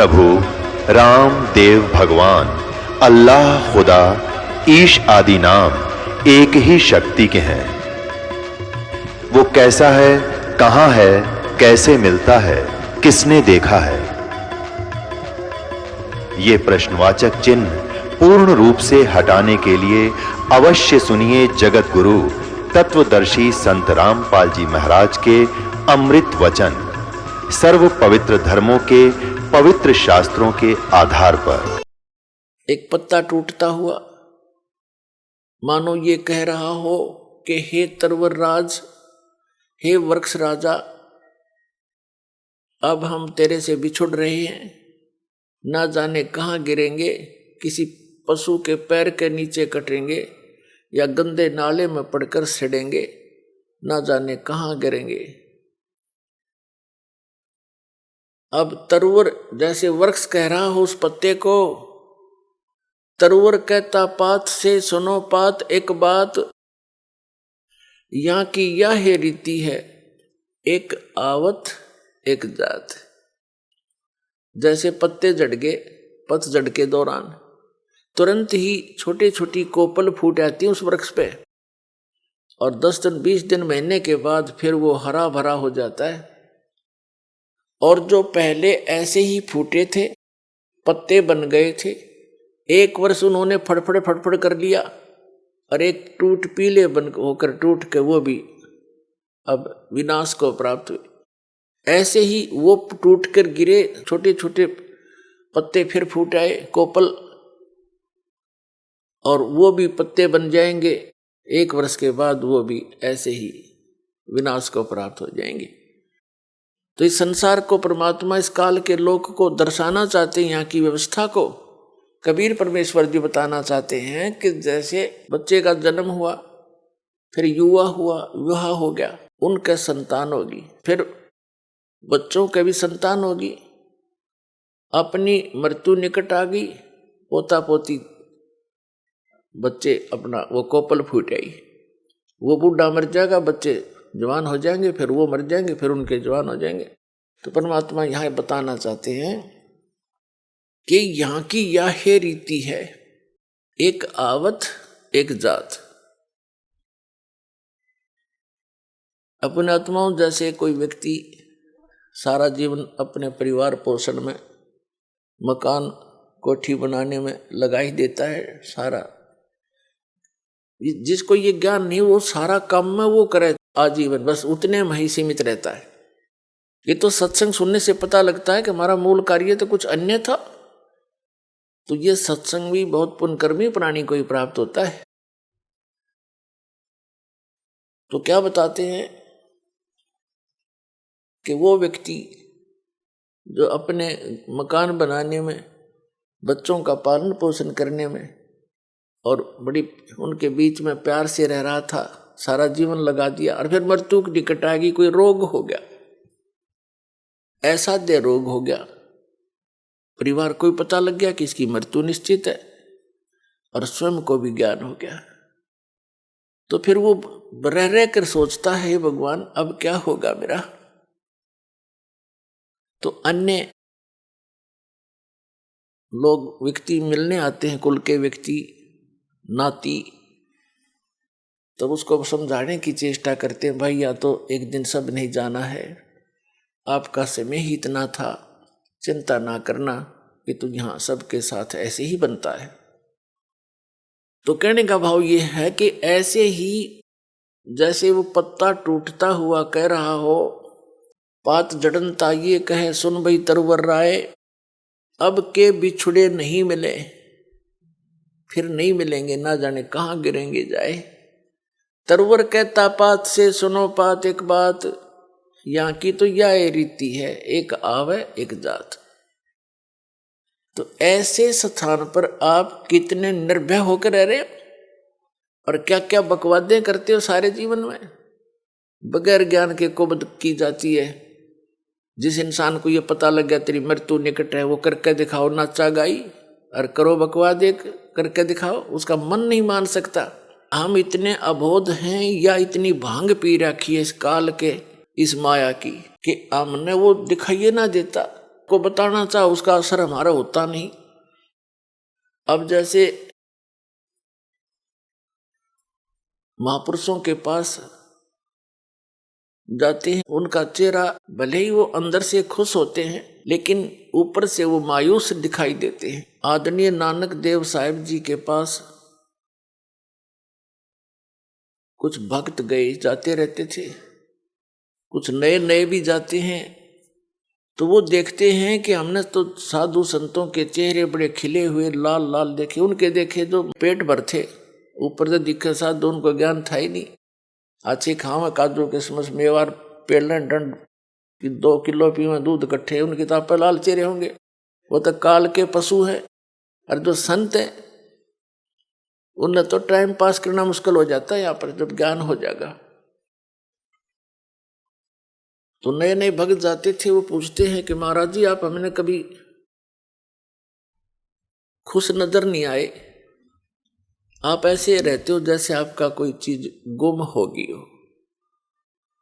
प्रभु राम देव भगवान अल्लाह खुदा ईश आदि नाम एक ही शक्ति के हैं। वो कैसा है, कहां है, कैसे मिलता है, किसने देखा है? ये प्रश्नवाचक चिन्ह पूर्ण रूप से हटाने के लिए अवश्य सुनिए जगत गुरु तत्वदर्शी संत रामपाल जी महाराज के अमृत वचन, सर्व पवित्र धर्मों के पवित्र शास्त्रों के आधार पर। एक पत्ता टूटता हुआ मानो ये कह रहा हो कि हे तरवर राज, हे वृक्ष राजा, अब हम तेरे से बिछुड़ रहे हैं, ना जाने कहां गिरेंगे, किसी पशु के पैर के नीचे कटेंगे या गंदे नाले में पड़कर सड़ेंगे, ना जाने कहां गिरेंगे। अब तरवर जैसे वृक्ष कह रहा हो उस पत्ते को, तरवर कहता पात से सुनो पात एक बात, यहां की यह रीति है एक आवत एक जात। जैसे पत्ते झड़ गए पतझड़ के दौरान, तुरंत ही छोटी छोटी कोपल फूट आती है उस वृक्ष पे, और 10 दिन 20 दिन महीने के बाद फिर वो हरा भरा हो जाता है। और जो पहले ऐसे ही फूटे थे, पत्ते बन गए थे, एक वर्ष उन्होंने फड़फड़ कर लिया, और एक टूट पीले बन होकर टूट के वो भी अब विनाश को प्राप्त हुए। ऐसे ही वो टूट कर गिरे, छोटे छोटे पत्ते फिर फूट आए कोपल, और वो भी पत्ते बन जाएंगे, एक वर्ष के बाद वो भी ऐसे ही विनाश को प्राप्त हो जाएंगे। तो इस संसार को परमात्मा इस काल के लोक को दर्शाना चाहते हैं, यहाँ की व्यवस्था को कबीर परमेश्वर जी बताना चाहते हैं कि जैसे बच्चे का जन्म हुआ, फिर युवा हुआ, विवाह हो गया, उनके संतान होगी, फिर बच्चों के भी संतान होगी, अपनी मृत्यु निकट आ गई, पोता पोती बच्चे अपना वो कोपल फूट आई, वो बूढ़ा मर जाएगा, बच्चे जवान हो जाएंगे, फिर वो मर जाएंगे, फिर उनके जवान हो जाएंगे। तो परमात्मा यहाँ बताना चाहते हैं कि यहाँ की यह रीति है एक आवत एक जात। अपने आत्माओं जैसे कोई व्यक्ति सारा जीवन अपने परिवार पोषण में, मकान कोठी बनाने में लगा ही देता है सारा, जिसको ये ज्ञान नहीं वो सारा काम में वो करे आजीवन, बस उतने में ही सीमित रहता है। ये तो सत्संग सुनने से पता लगता है कि हमारा मूल कार्य तो कुछ अन्य था। तो ये सत्संग भी बहुत पुण्यकर्मी प्राणी को ही प्राप्त होता है। तो क्या बताते हैं कि वो व्यक्ति जो अपने मकान बनाने में, बच्चों का पालन पोषण करने में और बड़ी उनके बीच में प्यार से रह रहा था, सारा जीवन लगा दिया, और फिर मृत्यु की निकट आ गई, कोई रोग हो गया, असाध्य रोग हो गया, परिवार को भी पता लग गया कि इसकी मृत्यु निश्चित है, और स्वयं को भी ज्ञान हो गया। तो फिर वो रह कर सोचता है, भगवान अब क्या होगा मेरा। तो अन्य लोग व्यक्ति मिलने आते हैं, कुल के व्यक्ति, नाती, तो उसको समझाने की चेष्टा करते हैं, भाई या तो एक दिन सब नहीं जाना है, आपका समय ही इतना था, चिंता ना करना कि तू यहाँ सबके साथ ऐसे ही बनता है। तो कहने का भाव ये है कि ऐसे ही जैसे वो पत्ता टूटता हुआ कह रहा हो, पात जड़नता ये कहे सुन भई तरवर राय, अब के बिछुड़े नहीं मिले, फिर नहीं मिलेंगे, ना जाने कहां गिरेंगे जाए। तरवर कहता पात से सुनो पात एक बात, यहाँ की तो यह रीति है एक आवे एक जात। तो ऐसे स्थान पर आप कितने निर्भय होकर रह रहे हो, और क्या क्या बकवादें करते हो सारे जीवन में, बगैर ज्ञान के कुबद की जाती है। जिस इंसान को ये पता लग गया तेरी मृत्यु निकट है, वो करके दिखाओ नाचा गाई, और करो बकवाद एक करके दिखाओ, उसका मन नहीं मान सकता। हम इतने अबोध हैं या इतनी भांग पी रखी है इस काल के, इस माया की, कि हमने वो दिखाइए ना देता। को बताना चाहे उसका असर हमारा होता नहीं। अब जैसे महापुरुषों के पास जाते हैं, उनका चेहरा भले ही वो अंदर से खुश होते हैं लेकिन ऊपर से वो मायूस दिखाई देते हैं। आदरणीय नानक देव साहिब जी के पास कुछ भक्त गए जाते रहते थे, कुछ नए नए भी जाते हैं, तो वो देखते हैं कि हमने तो साधु संतों के चेहरे बड़े खिले हुए लाल लाल देखे, उनके देखे जो पेट भर थे, ऊपर से दिखे साधु, उनको ज्ञान था ही नहीं। अच्छी खावा काजू किशमिश मेवार पेलन डंड कि 2 किलो पीवे दूध इकट्ठे, उनके तो आपे लाल चेहरे होंगे, वो तो काल के पशु है। और जो संत है उन्हें तो टाइम पास करना मुश्किल हो जाता है, यहाँ पर जब ज्ञान हो जाएगा। तो नए नए भक्त जाते थे, वो पूछते हैं कि महाराज जी आप हमने कभी खुश नजर नहीं आए, आप ऐसे रहते हो जैसे आपका कोई चीज गुम होगी हो,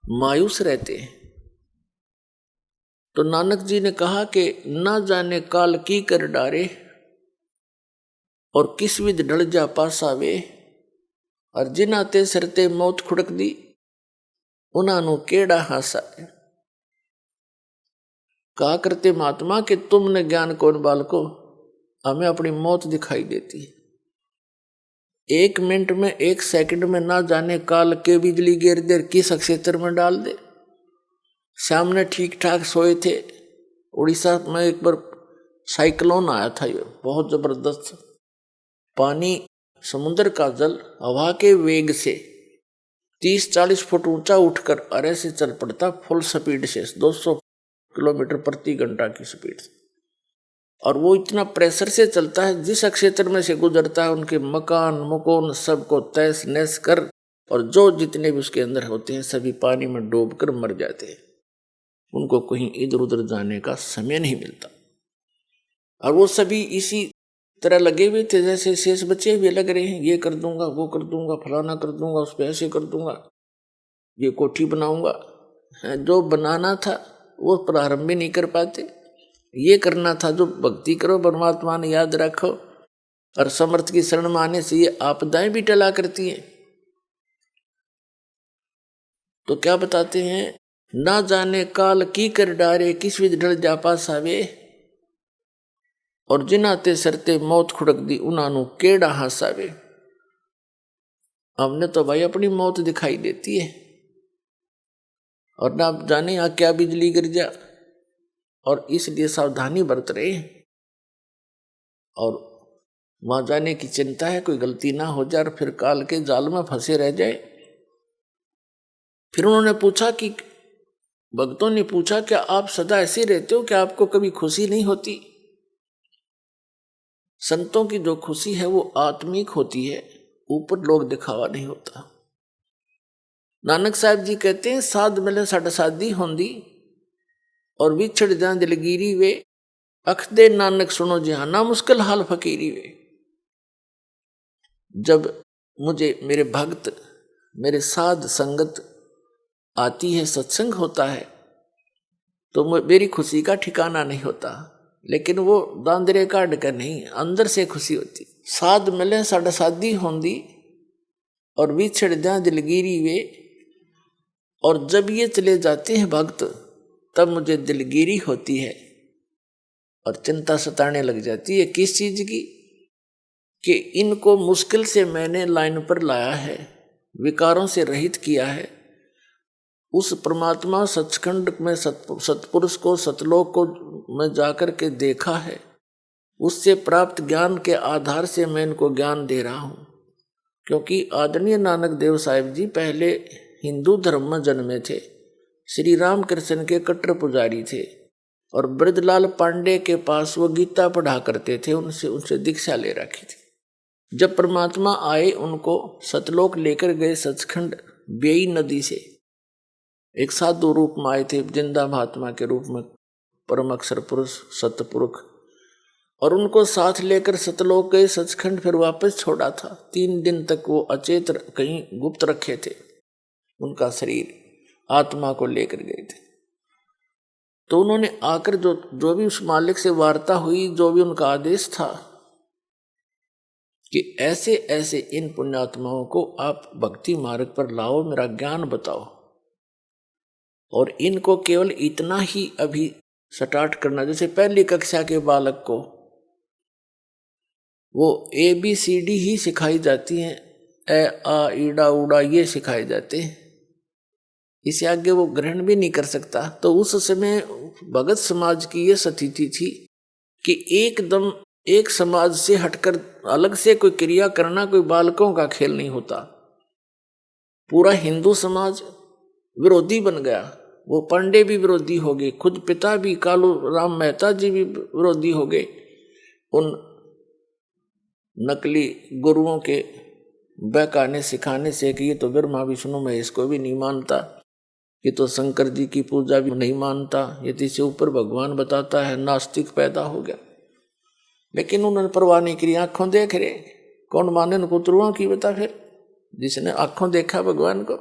मायूस रहते हैं। तो नानक जी ने कहा कि ना जाने काल की कर डारे और किस विध ढल जा पासावे, और जिन्हां ते सरते मौत खुड़क दी उन्हां नू केड़ा हासा। कहा करते महात्मा कि तुमने ज्ञान कौन बालको, हमें अपनी मौत दिखाई देती है। 1 मिनट में 1 सेकंड में ना जाने काल के बिजली गिर देर किस क्षेत्र में डाल दे। सामने ठीक ठाक सोए थे, उड़ीसा में एक बार साइक्लोन आया था, ये बहुत जबरदस्त। पानी समुद्र का जल हवा के वेग से 30-40 फुट ऊंचा उठकर अरे से चल पड़ता फुल स्पीड से, 200 किलोमीटर प्रति घंटा की स्पीड से, और वो इतना प्रेशर से चलता है जिस क्षेत्र में से गुजरता है उनके मकान मकोन सबको तहस नहस कर, और जो जितने भी उसके अंदर होते हैं सभी पानी में डूबकर मर जाते हैं। उनको कहीं इधर उधर जाने का समय नहीं मिलता। और वो सभी इसी तरह लगे हुए थे जैसे शेष बच्चे भी लग रहे हैं, ये कर दूंगा वो कर दूंगा फलाना कर दूंगा उस पर ऐसे कर दूंगा, ये कोठी बनाऊंगा। जो बनाना था वो प्रारंभ भी नहीं कर पाते, ये करना था जो भक्ति करो परमात्मा ने याद रखो, और समर्थ की शरण में आने से ये आपदाएं भी टला करती हैं। तो क्या बताते हैं, ना जाने काल की कर डारे किस विध ढल जा पासावे, और जिन्हां ते सरते मौत खुड़क दी उन्हां केड़ा हासावे। हमने तो भाई अपनी मौत दिखाई देती है, और ना जाने यहाँ क्या बिजली गिर जा, और इसलिए सावधानी बरत रहे हैं। और वहां जाने की चिंता है कोई गलती ना हो जाए और फिर काल के जाल में फंसे रह जाए। फिर उन्होंने पूछा कि भक्तों ने पूछा क्या आप सदा ऐसे रहते हो, क्या आपको कभी खुशी नहीं होती? संतों की जो खुशी है वो आत्मिक होती है, ऊपर लोग दिखावा नहीं होता। नानक साहब जी कहते हैं साध मिले साढ़ा साधी होंदी और विछड़ जा दिलगिरी वे, अख दे नानक सुनो जहाना मुश्किल हाल फकीरी वे। जब मुझे मेरे भक्त मेरे साध संगत आती है, सत्संग होता है, तो मेरी खुशी का ठिकाना नहीं होता, लेकिन वो दांदरे काट कर नहीं, अंदर से खुशी होती। साध मिले साढ़ा साधी होंदी और विछड़ जा दिलगिरी वे, और जब ये चले जाते हैं भक्त तब मुझे दिलगिरी होती है और चिंता सताने लग जाती है। किस चीज की? कि इनको मुश्किल से मैंने लाइन पर लाया है, विकारों से रहित किया है। उस परमात्मा सचखंड में सतपुरुष को सतलोक को मैं जाकर के देखा है, उससे प्राप्त ज्ञान के आधार से मैं इनको ज्ञान दे रहा हूँ। क्योंकि आदरणीय नानक देव साहिब जी पहले हिंदू धर्म में जन्मे थे, श्री राम कृष्ण के कट्टर पुजारी थे, और ब्रजलाल पांडे के पास वो गीता पढ़ा करते थे, उनसे दीक्षा ले रखी थी। जब परमात्मा आए उनको सतलोक लेकर गए सचखंड बेई नदी से, एक साधु रूप में आए थे, जिंदा महात्मा के रूप में, परम अक्षर पुरुष सतपुरुष, और उनको साथ लेकर सतलोक गए सचखंड, फिर वापस छोड़ा था। 3 दिन तक वो अचेत कहीं गुप्त रखे थे, उनका शरीर आत्मा को लेकर गए थे। तो उन्होंने आकर जो भी उस मालिक से वार्ता हुई, जो भी उनका आदेश था कि ऐसे ऐसे इन पुण्यात्माओं को आप भक्ति मार्ग पर लाओ, मेरा ज्ञान बताओ, और इनको केवल इतना ही अभी स्टार्ट करना, जैसे पहली कक्षा के बालक को वो ABCD ही सिखाई जाती हैं, ए आ ईड़ा उड़ा ये सिखाए जाते हैं, इससे आगे वो ग्रहण भी नहीं कर सकता। तो उस समय भगत समाज की ये स्थिति थी कि एकदम एक समाज से हटकर अलग से कोई क्रिया करना कोई बालकों का खेल नहीं होता। पूरा हिंदू समाज विरोधी बन गया, वो पांडे भी विरोधी हो गए, खुद पिता भी कालू राम मेहता जी भी विरोधी हो गए उन नकली गुरुओं के बहकाने सिखाने से कि ये तो ब्रह्मा विष्णु महेश को भी नहीं मानता, ये तो शंकर जी की पूजा भी नहीं मानता, ये तो इससे ऊपर भगवान बताता है, नास्तिक पैदा हो गया। लेकिन उन्होंने परवाह नहीं करी, आंखों देख रहे, कौन माने उनको उतरुओं की बता, फिर जिसने आंखों देखा भगवान को।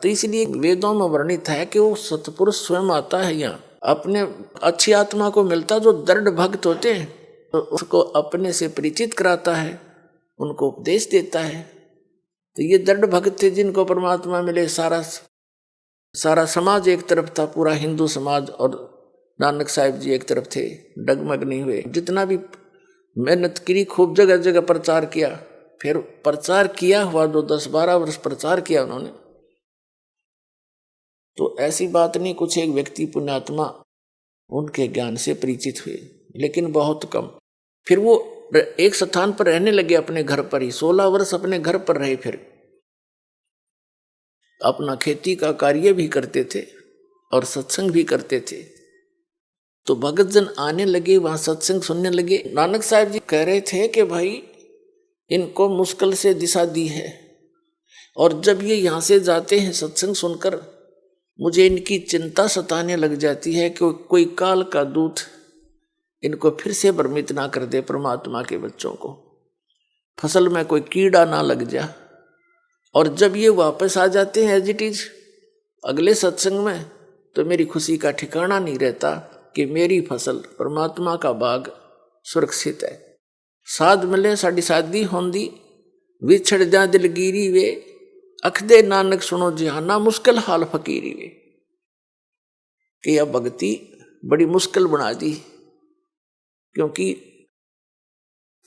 तो इसलिए वेदों में वर्णित है कि वो सतपुरुष स्वयं आता है यहाँ, अपने अच्छी आत्मा को मिलता जो दृढ़ भक्त होते हैं, तो उसको अपने से परिचित कराता है, उनको उपदेश देता है। तो ये दृढ़ भक्त थे जिनको परमात्मा मिले। सारा समाज एक तरफ था, पूरा हिंदू समाज, और नानक साहिब जी एक तरफ थे, डगमग नहीं हुए। जितना भी मेहनत करी, खूब जगह जगह प्रचार किया, फिर प्रचार किया हुआ जो 10-12 वर्ष प्रचार किया उन्होंने, तो ऐसी बात नहीं कुछ एक व्यक्ति पुण्यात्मा उनके ज्ञान से परिचित हुए, लेकिन बहुत कम। फिर वो एक स्थान पर रहने लगे, अपने घर पर ही 16 वर्ष अपने घर पर रहे, फिर अपना खेती का कार्य भी करते थे और सत्संग भी करते थे। तो भगत जन आने लगे, वहां सत्संग सुनने लगे। नानक साहिब जी कह रहे थे कि भाई इनको मुश्किल से दिशा दी है, और जब ये यहाँ से जाते हैं सत्संग सुनकर, मुझे इनकी चिंता सताने लग जाती है कि कोई काल का दूत इनको फिर से भ्रमित ना कर दे, परमात्मा के बच्चों को फसल में कोई कीड़ा ना लग जा। और जब ये वापस आ जाते हैं एज इट इज अगले सत्संग में, तो मेरी खुशी का ठिकाना नहीं रहता कि मेरी फसल परमात्मा का बाग सुरक्षित है। साध मिले साड़ी शादी होंदी, विछड़ जा दिलगिरी वे, अखदे नानक सुनो जिहाना, मुश्किल हाल फकीरी वे। कि यह भक्ति बड़ी मुश्किल बना दी, क्योंकि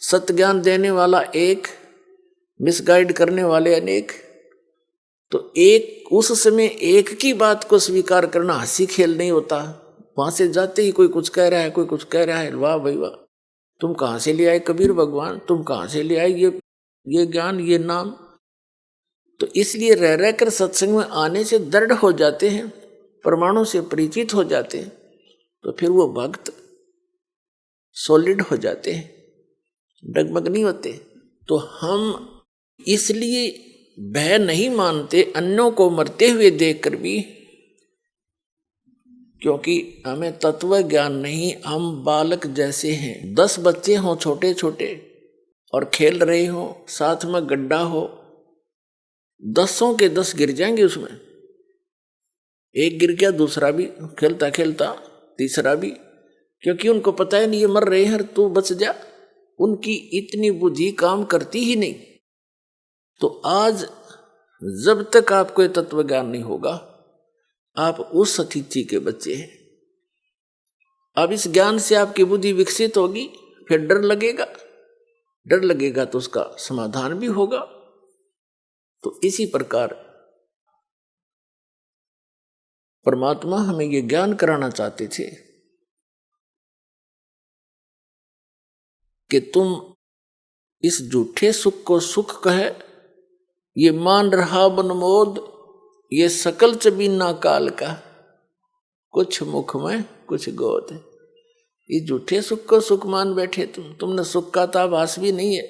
सत्य ज्ञान देने वाला एक, मिसगाइड करने वाले अनेक। तो एक उस समय एक की बात को स्वीकार करना हंसी खेल नहीं होता। वहां से जाते ही कोई कुछ कह रहा है, कोई कुछ कह रहा है, वाह भाई वाह, तुम कहां से ले आए कबीर भगवान, तुम कहां से ले आए ये ज्ञान, ये नाम। तो इसलिए रह रहकर सत्संग में आने से दृढ़ हो जाते हैं, प्रमाणों से परिचित हो जाते हैं, तो फिर वो भक्त सॉलिड हो जाते हैं, डगमग नहीं होते। तो हम इसलिए भय नहीं मानते अन्यों को मरते हुए देखकर भी, क्योंकि हमें तत्व ज्ञान नहीं, हम बालक जैसे हैं। 10 बच्चे हों छोटे छोटे और खेल रहे हो, साथ में गड्ढा हो, 10 के 10 गिर जाएंगे उसमें। एक गिर गया, दूसरा भी खेलता खेलता तीसरा भी, क्योंकि उनको पता है नहीं ये मर रहे हैं, तू बच जा। उनकी इतनी बुद्धि काम करती ही नहीं। तो आज जब तक आपको ये तत्व ज्ञान नहीं होगा, आप उस स्थिति के बच्चे हैं। अब इस ज्ञान से आपकी बुद्धि विकसित होगी, फिर डर लगेगा तो उसका समाधान भी होगा। तो इसी प्रकार परमात्मा हमें ये ज्ञान कराना चाहते थे कि तुम इस झूठे सुख को सुख कहे, ये मान रहा बनमोद, ये सकल चबीना काल का, कुछ मुख में कुछ गोद। ये झूठे सुख को सुख मान बैठे तुमने सुख का तो आभास भी नहीं है।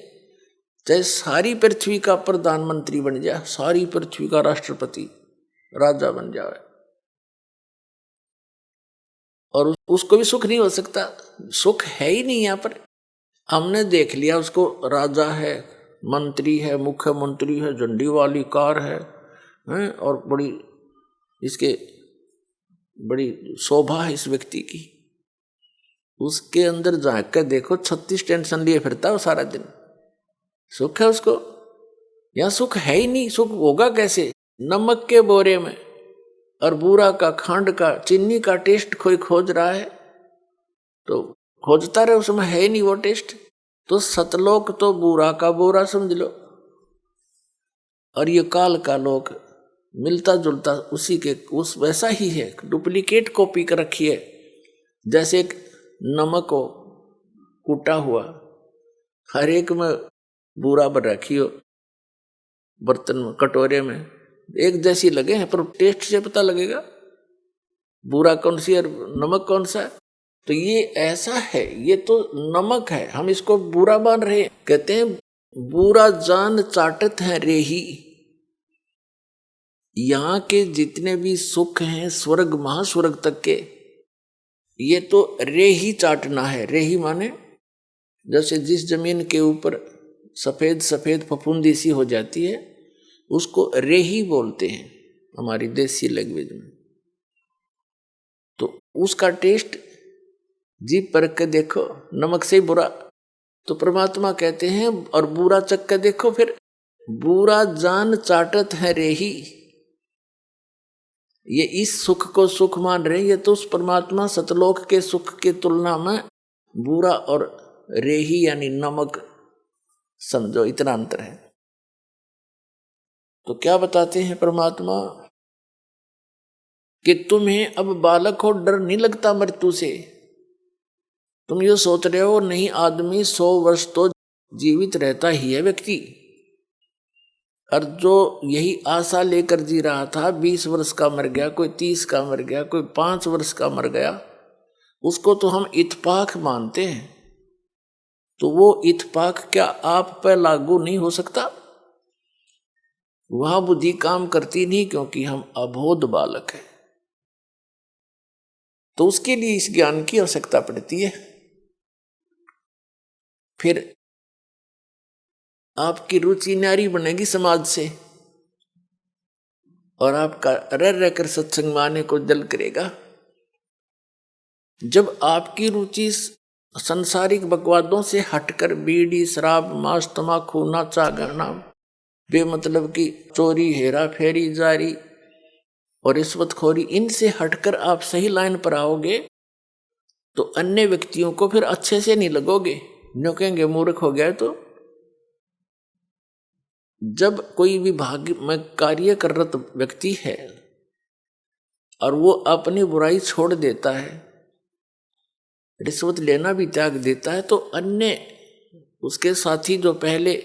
चाहे सारी पृथ्वी का प्रधानमंत्री बन जाए, सारी पृथ्वी का राष्ट्रपति राजा बन जाए, और उसको भी सुख नहीं हो सकता। सुख है ही नहीं यहाँ पर। हमने देख लिया उसको, राजा है, मंत्री है, मुख्यमंत्री है, झंडी वाली कार है, और बड़ी इसके बड़ी शोभा है इस व्यक्ति की। उसके अंदर झांक कर देखो 36 टेंशन लिए फिरता है सारा दिन। सुख है उसको? या सुख है ही नहीं। सुख होगा कैसे? नमक के बोरे में और बूरा का, खांड का, चीनी का टेस्ट कोई खोज रहा है तो खोजता रहे, उसमें है ही नहीं वो टेस्ट। तो सतलोक तो बूरा का बोरा समझ लो, और ये काल का लोक मिलता जुलता उसी के उस वैसा ही है, डुप्लीकेट कॉपी कर रखी है। जैसे एक नमक हो कूटा हुआ, हर एक में बूरा भर रखी हो, बर्तन में, कटोरे में, एक जैसी लगे हैं पर टेस्ट से पता लगेगा बूरा कौन सी और नमक कौन सा है। तो ये ऐसा है, ये तो नमक है, हम इसको बूरा मान रहे हैं। कहते हैं बूरा जान चाटत है रेही। यहाँ के जितने भी सुख हैं स्वर्ग महास्वर्ग तक के, ये तो रेही चाटना है। रेही माने जैसे जिस जमीन के ऊपर सफेद सफेद फफूंदी सी हो जाती है उसको रेही बोलते हैं हमारी देसी लैंग्वेज में। तो उसका टेस्ट जीभ पर के देखो, नमक से ही बुरा। तो परमात्मा कहते हैं और बुरा चख के देखो, फिर बुरा जान चाटत है रेही। ये इस सुख को सुख मान रहे हैं, ये तो उस परमात्मा सतलोक के सुख के तुलना में बुरा और रेही यानी नमक समझो, इतना अंतर है। तो क्या बताते हैं परमात्मा कि तुम्हें अब बालक हो डर नहीं लगता मृत्यु से। तुम ये सोच रहे हो नहीं, आदमी 100 वर्ष तो जीवित रहता ही है व्यक्ति, और जो यही आशा लेकर जी रहा था 20 वर्ष का मर गया, कोई 30 का मर गया, कोई 5 वर्ष का मर गया, उसको तो हम इत्तेफाक मानते हैं। तो वो इत्तेफाक क्या आप पर लागू नहीं हो सकता? वहां बुद्धि काम करती नहीं, क्योंकि हम अबोध बालक हैं। तो उसके लिए इस ज्ञान की आवश्यकता पड़ती है। फिर आपकी रुचि न्यारी बनेगी समाज से, और आपका रह रहकर सत्संग माने को दिल करेगा। जब आपकी रुचि संसारिक बकवादों से हटकर बीड़ी, शराब, मांस, तमाकू, नाचा गाना, बेमतलब की चोरी, हेरा फेरी, जारी और रिश्वतखोरी, इनसे हटकर आप सही लाइन पर आओगे तो अन्य व्यक्तियों को फिर अच्छे से नहीं लगोगे, न्यों कहेंगे मूर्ख हो गया। तो जब कोई विभाग में कार्यरत व्यक्ति है और वो अपनी बुराई छोड़ देता है, रिश्वत लेना भी त्याग देता है, तो अन्य उसके साथी जो पहले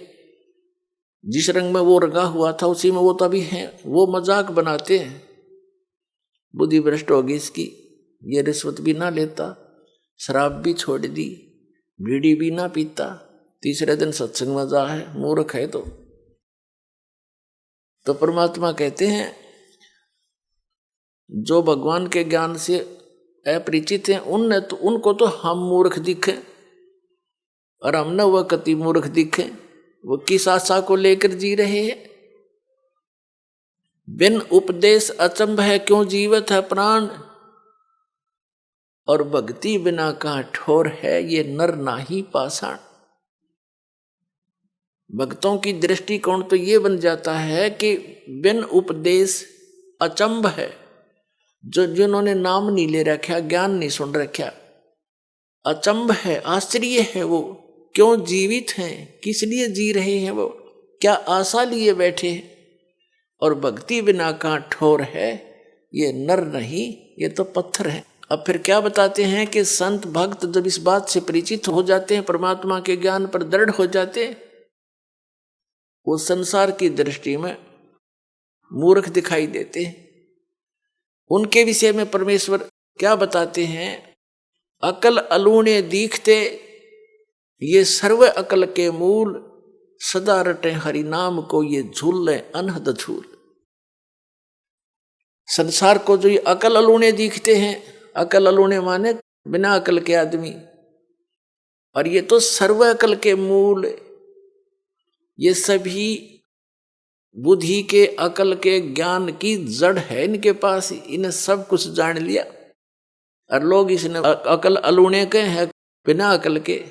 जिस रंग में वो रंगा हुआ था उसी में वो तभी है, वो मजाक बनाते हैं, बुद्धि भ्रष्ट होगी इसकी, ये रिश्वत भी ना लेता, शराब भी छोड़ दी, बीड़ी भी ना पीता, तीसरे दिन सत्संग में जा है, मूर्ख है। तो परमात्मा कहते हैं जो भगवान के ज्ञान से अपरिचित हैं उनको तो हम मूर्ख दिखे, और हम न वह कति मूर्ख दिखे। वो किस आशा को लेकर जी रहे हैं? बिन उपदेश अचंभ है क्यों जीवत है प्राण, और भक्ति बिना कहाँ ठोर है ये नर नाही पाषाण। भक्तों की दृष्टिकोण तो ये बन जाता है कि बिन उपदेश अचंभ है, जो जिन्होंने नाम नहीं ले रखा, ज्ञान नहीं सुन रखा, अचंभ है, आश्चर्य है वो क्यों जीवित हैं, किस लिए जी रहे हैं, वो क्या आशा लिए बैठे हैं। और भक्ति बिना कहाँ ठोर है ये नर नहीं, ये तो पत्थर है। अब फिर क्या बताते हैं कि संत भक्त जब इस बात से परिचित हो जाते हैं, परमात्मा के ज्ञान पर दृढ़ हो जाते हैं, वो संसार की दृष्टि में मूर्ख दिखाई देते हैं। उनके विषय में परमेश्वर क्या बताते हैं? अकल अलूणे दीखते ये सर्व अकल के मूल, सदा रटे हरि नाम को ये झूल ले अनहद झूल। संसार को जो ये अकल अलूणे दिखते हैं, अकल अलूणे माने बिना अकल के आदमी, और ये तो सर्व अकल के मूल, ये सभी बुद्धि के, अकल के, ज्ञान की जड़ है इनके पास, इन्हें सब कुछ जान लिया। और लोग इसने अकल अलूने के हैं, बिना अकल के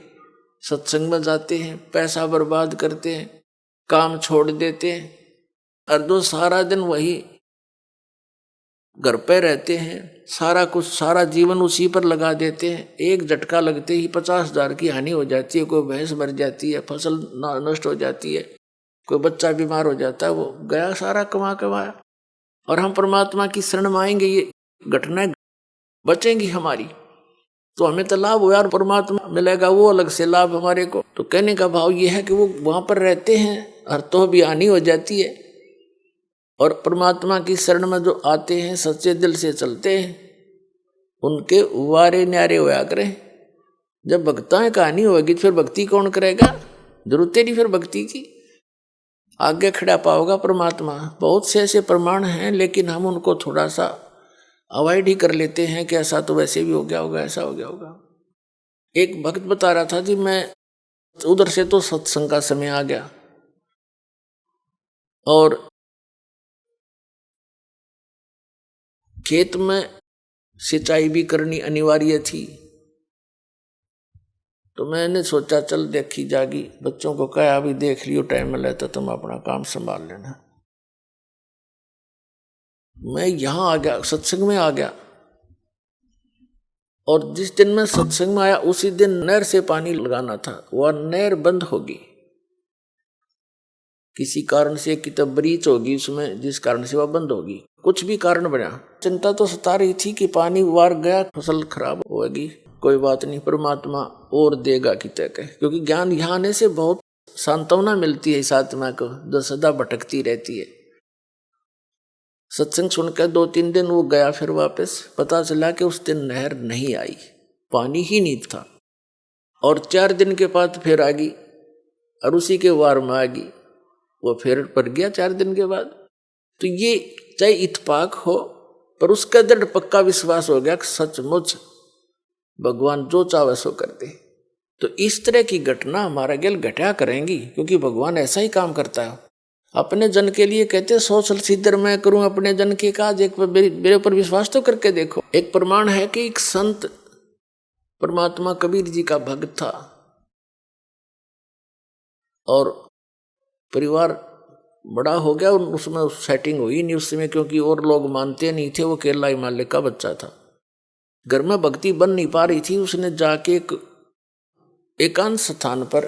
सत्संग में जाते हैं, पैसा बर्बाद करते हैं, काम छोड़ देते हैं, और जो सारा दिन वही घर पे रहते हैं, सारा कुछ, सारा जीवन उसी पर लगा देते हैं। एक झटका लगते ही 50,000 की हानि हो जाती है, कोई भैंस मर जाती है, फसल नष्ट हो जाती है, कोई बच्चा बीमार हो जाता है, वो गया सारा कमाया। और हम परमात्मा की शरण में आएंगे, ये घटनाएं बचेंगी हमारी, तो हमें तो लाभ हो यार, परमात्मा मिलेगा वो अलग से लाभ हमारे को। तो कहने का भाव ये है कि वो वहां पर रहते हैं और तो भी हानि हो जाती है, और परमात्मा की शरण में जो आते हैं, सच्चे दिल से चलते हैं, उनके वारे न्यारे होया करें। जब भक्ताएं कहानी होगी फिर भक्ति कौन करेगा? जरूरत नहीं फिर भक्ति की, आगे खड़ा पाओगा परमात्मा। बहुत से ऐसे प्रमाण हैं, लेकिन हम उनको थोड़ा सा अवॉइड ही कर लेते हैं कि ऐसा तो वैसे भी हो गया होगा, ऐसा हो गया होगा। एक भक्त बता रहा था जी, मैं उधर से तो सत्संग का समय आ गया और खेत में सिंचाई भी करनी अनिवार्य थी, तो मैंने सोचा चल देखी जागी, बच्चों को कहा अभी देख लियो, टाइम मिले तो तुम अपना काम संभाल लेना। मैं यहां आ गया, सत्संग में आ गया, और जिस दिन मैं सत्संग में आया उसी दिन नहर से पानी लगाना था, वह नहर बंद होगी, किसी कारण से किताब ब्रीच होगी उसमें, जिस कारण से वह बंद होगी, कुछ भी कारण बना। चिंता तो सता रही थी कि पानी वार गया, फसल खराब होगी, कोई बात नहीं, परमात्मा और देगा कि तक है, क्योंकि ज्ञान यहाँ आने से बहुत सांत्वना मिलती है इस आत्मा को जो सदा भटकती रहती है। सत्संग सुनकर 2-3 दिन वो गया, फिर वापस पता चला कि उस दिन नहर नहीं आई, पानी ही नहीं था, और 4 दिन के बाद फिर आ गई, और उसी के वार में आ गई, वो फिर पड़ गया 4 दिन के बाद। तो ये चाहे इत्तेफाक हो, पर उसका दृढ़ पक्का विश्वास हो गया कि सचमुच भगवान जो चाहे सो कर दे। तो इस तरह की घटना हमारा गेल घटा करेंगी, क्योंकि भगवान ऐसा ही काम करता है। अपने जन के लिए कहते 100 सिद्धर मैं करूं अपने जन के काज, एक मेरे ऊपर विश्वास तो करके देखो। एक प्रमाण है कि एक संत परमात्मा कबीर जी का भक्त था, और परिवार बड़ा हो गया, उसमें सेटिंग हुई नहीं उस समय, क्योंकि और लोग मानते नहीं थे, वो केरला हिमालय का बच्चा था, घर में भक्ति बन नहीं पा रही थी। उसने जाके एक एकांत स्थान पर,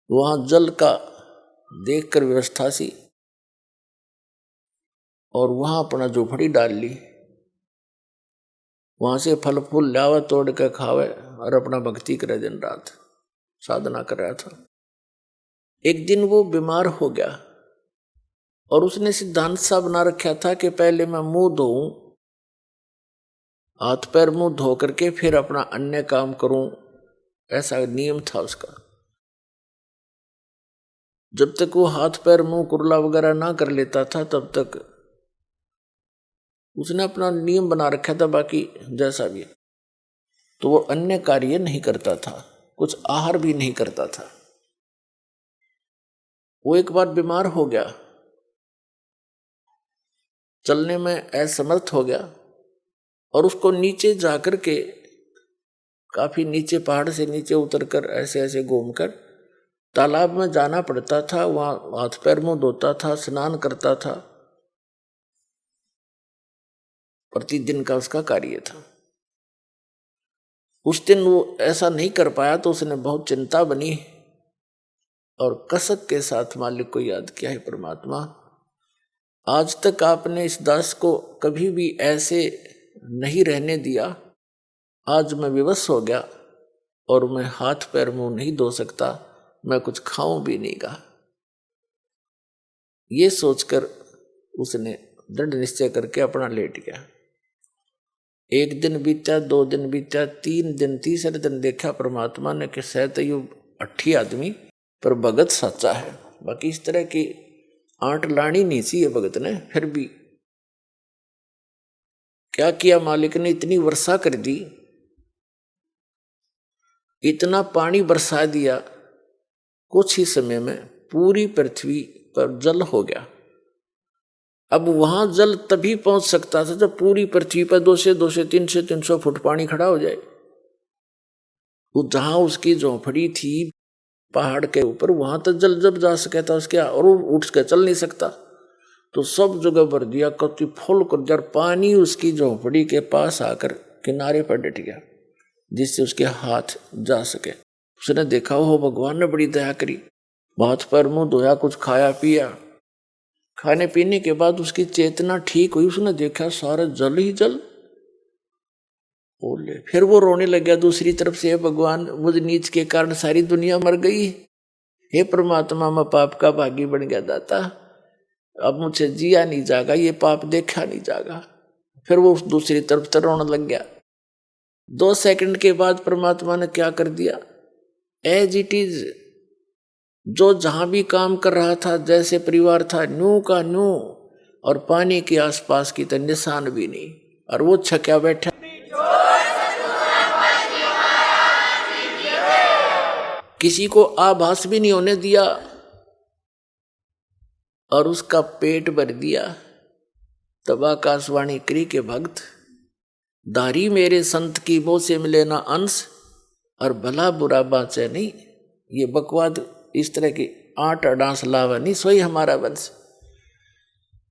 वहां जल का देखकर व्यवस्था सी, और वहां अपना झोपड़ी डाल ली, वहां से फल फूल लावे, तोड़ के खावे, और अपना भक्ति करे, दिन रात साधना कर रहा था। एक दिन वो बीमार हो गया, और उसने सिद्धांत सा बना रखा था कि पहले मैं मुंह धोऊं, हाथ पैर मुंह धो करके फिर अपना अन्य काम करूं, ऐसा नियम था उसका। जब तक वो हाथ पैर मुंह कुरला वगैरह ना कर लेता था, तब तक उसने अपना नियम बना रखा था, बाकी जैसा भी। तो वो अन्य कार्य नहीं करता था, कुछ आहार भी नहीं करता था। वो एक बार बीमार हो गया, चलने में असमर्थ हो गया, और उसको नीचे जाकर के, काफी नीचे, पहाड़ से नीचे उतरकर ऐसे ऐसे घूमकर तालाब में जाना पड़ता था, वहां हाथ पैर मुंह धोता था, स्नान करता था, प्रतिदिन का उसका कार्य था। उस दिन वो ऐसा नहीं कर पाया, तो उसने बहुत चिंता बनी, और कसक के साथ मालिक को याद किया, है परमात्मा, आज तक आपने इस दास को कभी भी ऐसे नहीं रहने दिया, आज मैं विवश हो गया, और मैं हाथ पैर मुंह नहीं धो सकता, मैं कुछ खाऊं भी नहीं गा। ये सोचकर उसने दृढ़ निश्चय करके अपना लेट गया। 1 दिन बीता, 2 दिन बीता, 3 दिन, तीसरे दिन देखा परमात्मा ने कि शायद ये अट्ठी आदमी पर भगत सच्चा है, बाकी इस तरह की आंट लानी नहीं चाहिए भगत ने। फिर भी क्या किया मालिक ने, इतनी वर्षा कर दी, इतना पानी बरसा दिया, कुछ ही समय में पूरी पृथ्वी पर जल हो गया। अब वहां जल तभी पहुंच सकता था जब पूरी पृथ्वी पर 200-300 फुट पानी खड़ा हो जाए। वो जहां उसकी झोंपड़ी थी पहाड़ के ऊपर, वहां तक जल जब जा सके था उसके, और वो उठ के चल नहीं सकता, तो सब जगह भर दिया, कति फुल कर दिया। पानी उसकी झोंपड़ी के पास आकर किनारे पर डट गया, जिससे उसके हाथ जा सके। उसने देखा हो भगवान ने बड़ी दया करी, हाथ पर मुंह धोया, कुछ खाया पिया। खाने पीने के बाद उसकी चेतना ठीक हुई, उसने देखा सारा जल ही जल। बोले फिर वो रोने लग गया दूसरी तरफ से, भगवान मुझ नीच के कारण सारी दुनिया मर गई, हे परमात्मा मैं पाप का भागी बन गया दाता, अब मुझे जिया नहीं जाएगा, ये पाप देखा नहीं जाएगा। फिर वो दूसरी तरफ से रोने लग गया। 2 सेकंड के बाद परमात्मा ने क्या कर दिया, एज इट इज, जो जहां भी काम कर रहा था, जैसे परिवार था न्यू का न्यू, और पानी के आसपास की तो निशान भी नहीं, और वो छक्या बैठा। किसी को आभास भी नहीं होने दिया, और उसका पेट भर दिया। तब आकाशवाणी करी के भक्त दारी मेरे संत की मोह से मिले ना अंश, और भला बुरा बाचे नहीं। ये बकवाद इस तरह की 8 अडांस लावा नहीं, सोई हमारा वंश।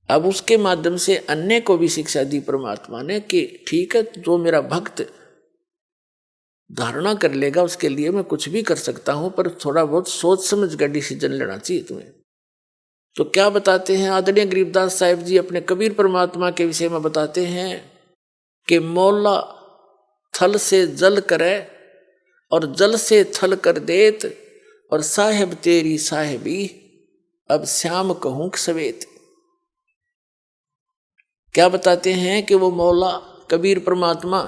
अब उसके माध्यम से अन्य को भी शिक्षा दी परमात्मा ने कि ठीक है, जो मेरा भक्त धारणा कर लेगा उसके लिए मैं कुछ भी कर सकता हूं, पर थोड़ा बहुत सोच समझ कर डिसीजन लेना चाहिए तुम्हें। तो क्या बताते हैं आदरणीय गरीबदास साहिब जी अपने कबीर परमात्मा के विषय में बताते हैं कि मौला थल से जल करे और जल से थल कर देत, और साहेब तेरी साहेबी अब श्याम कहूं सवेत। क्या बताते हैं कि वो मौला कबीर परमात्मा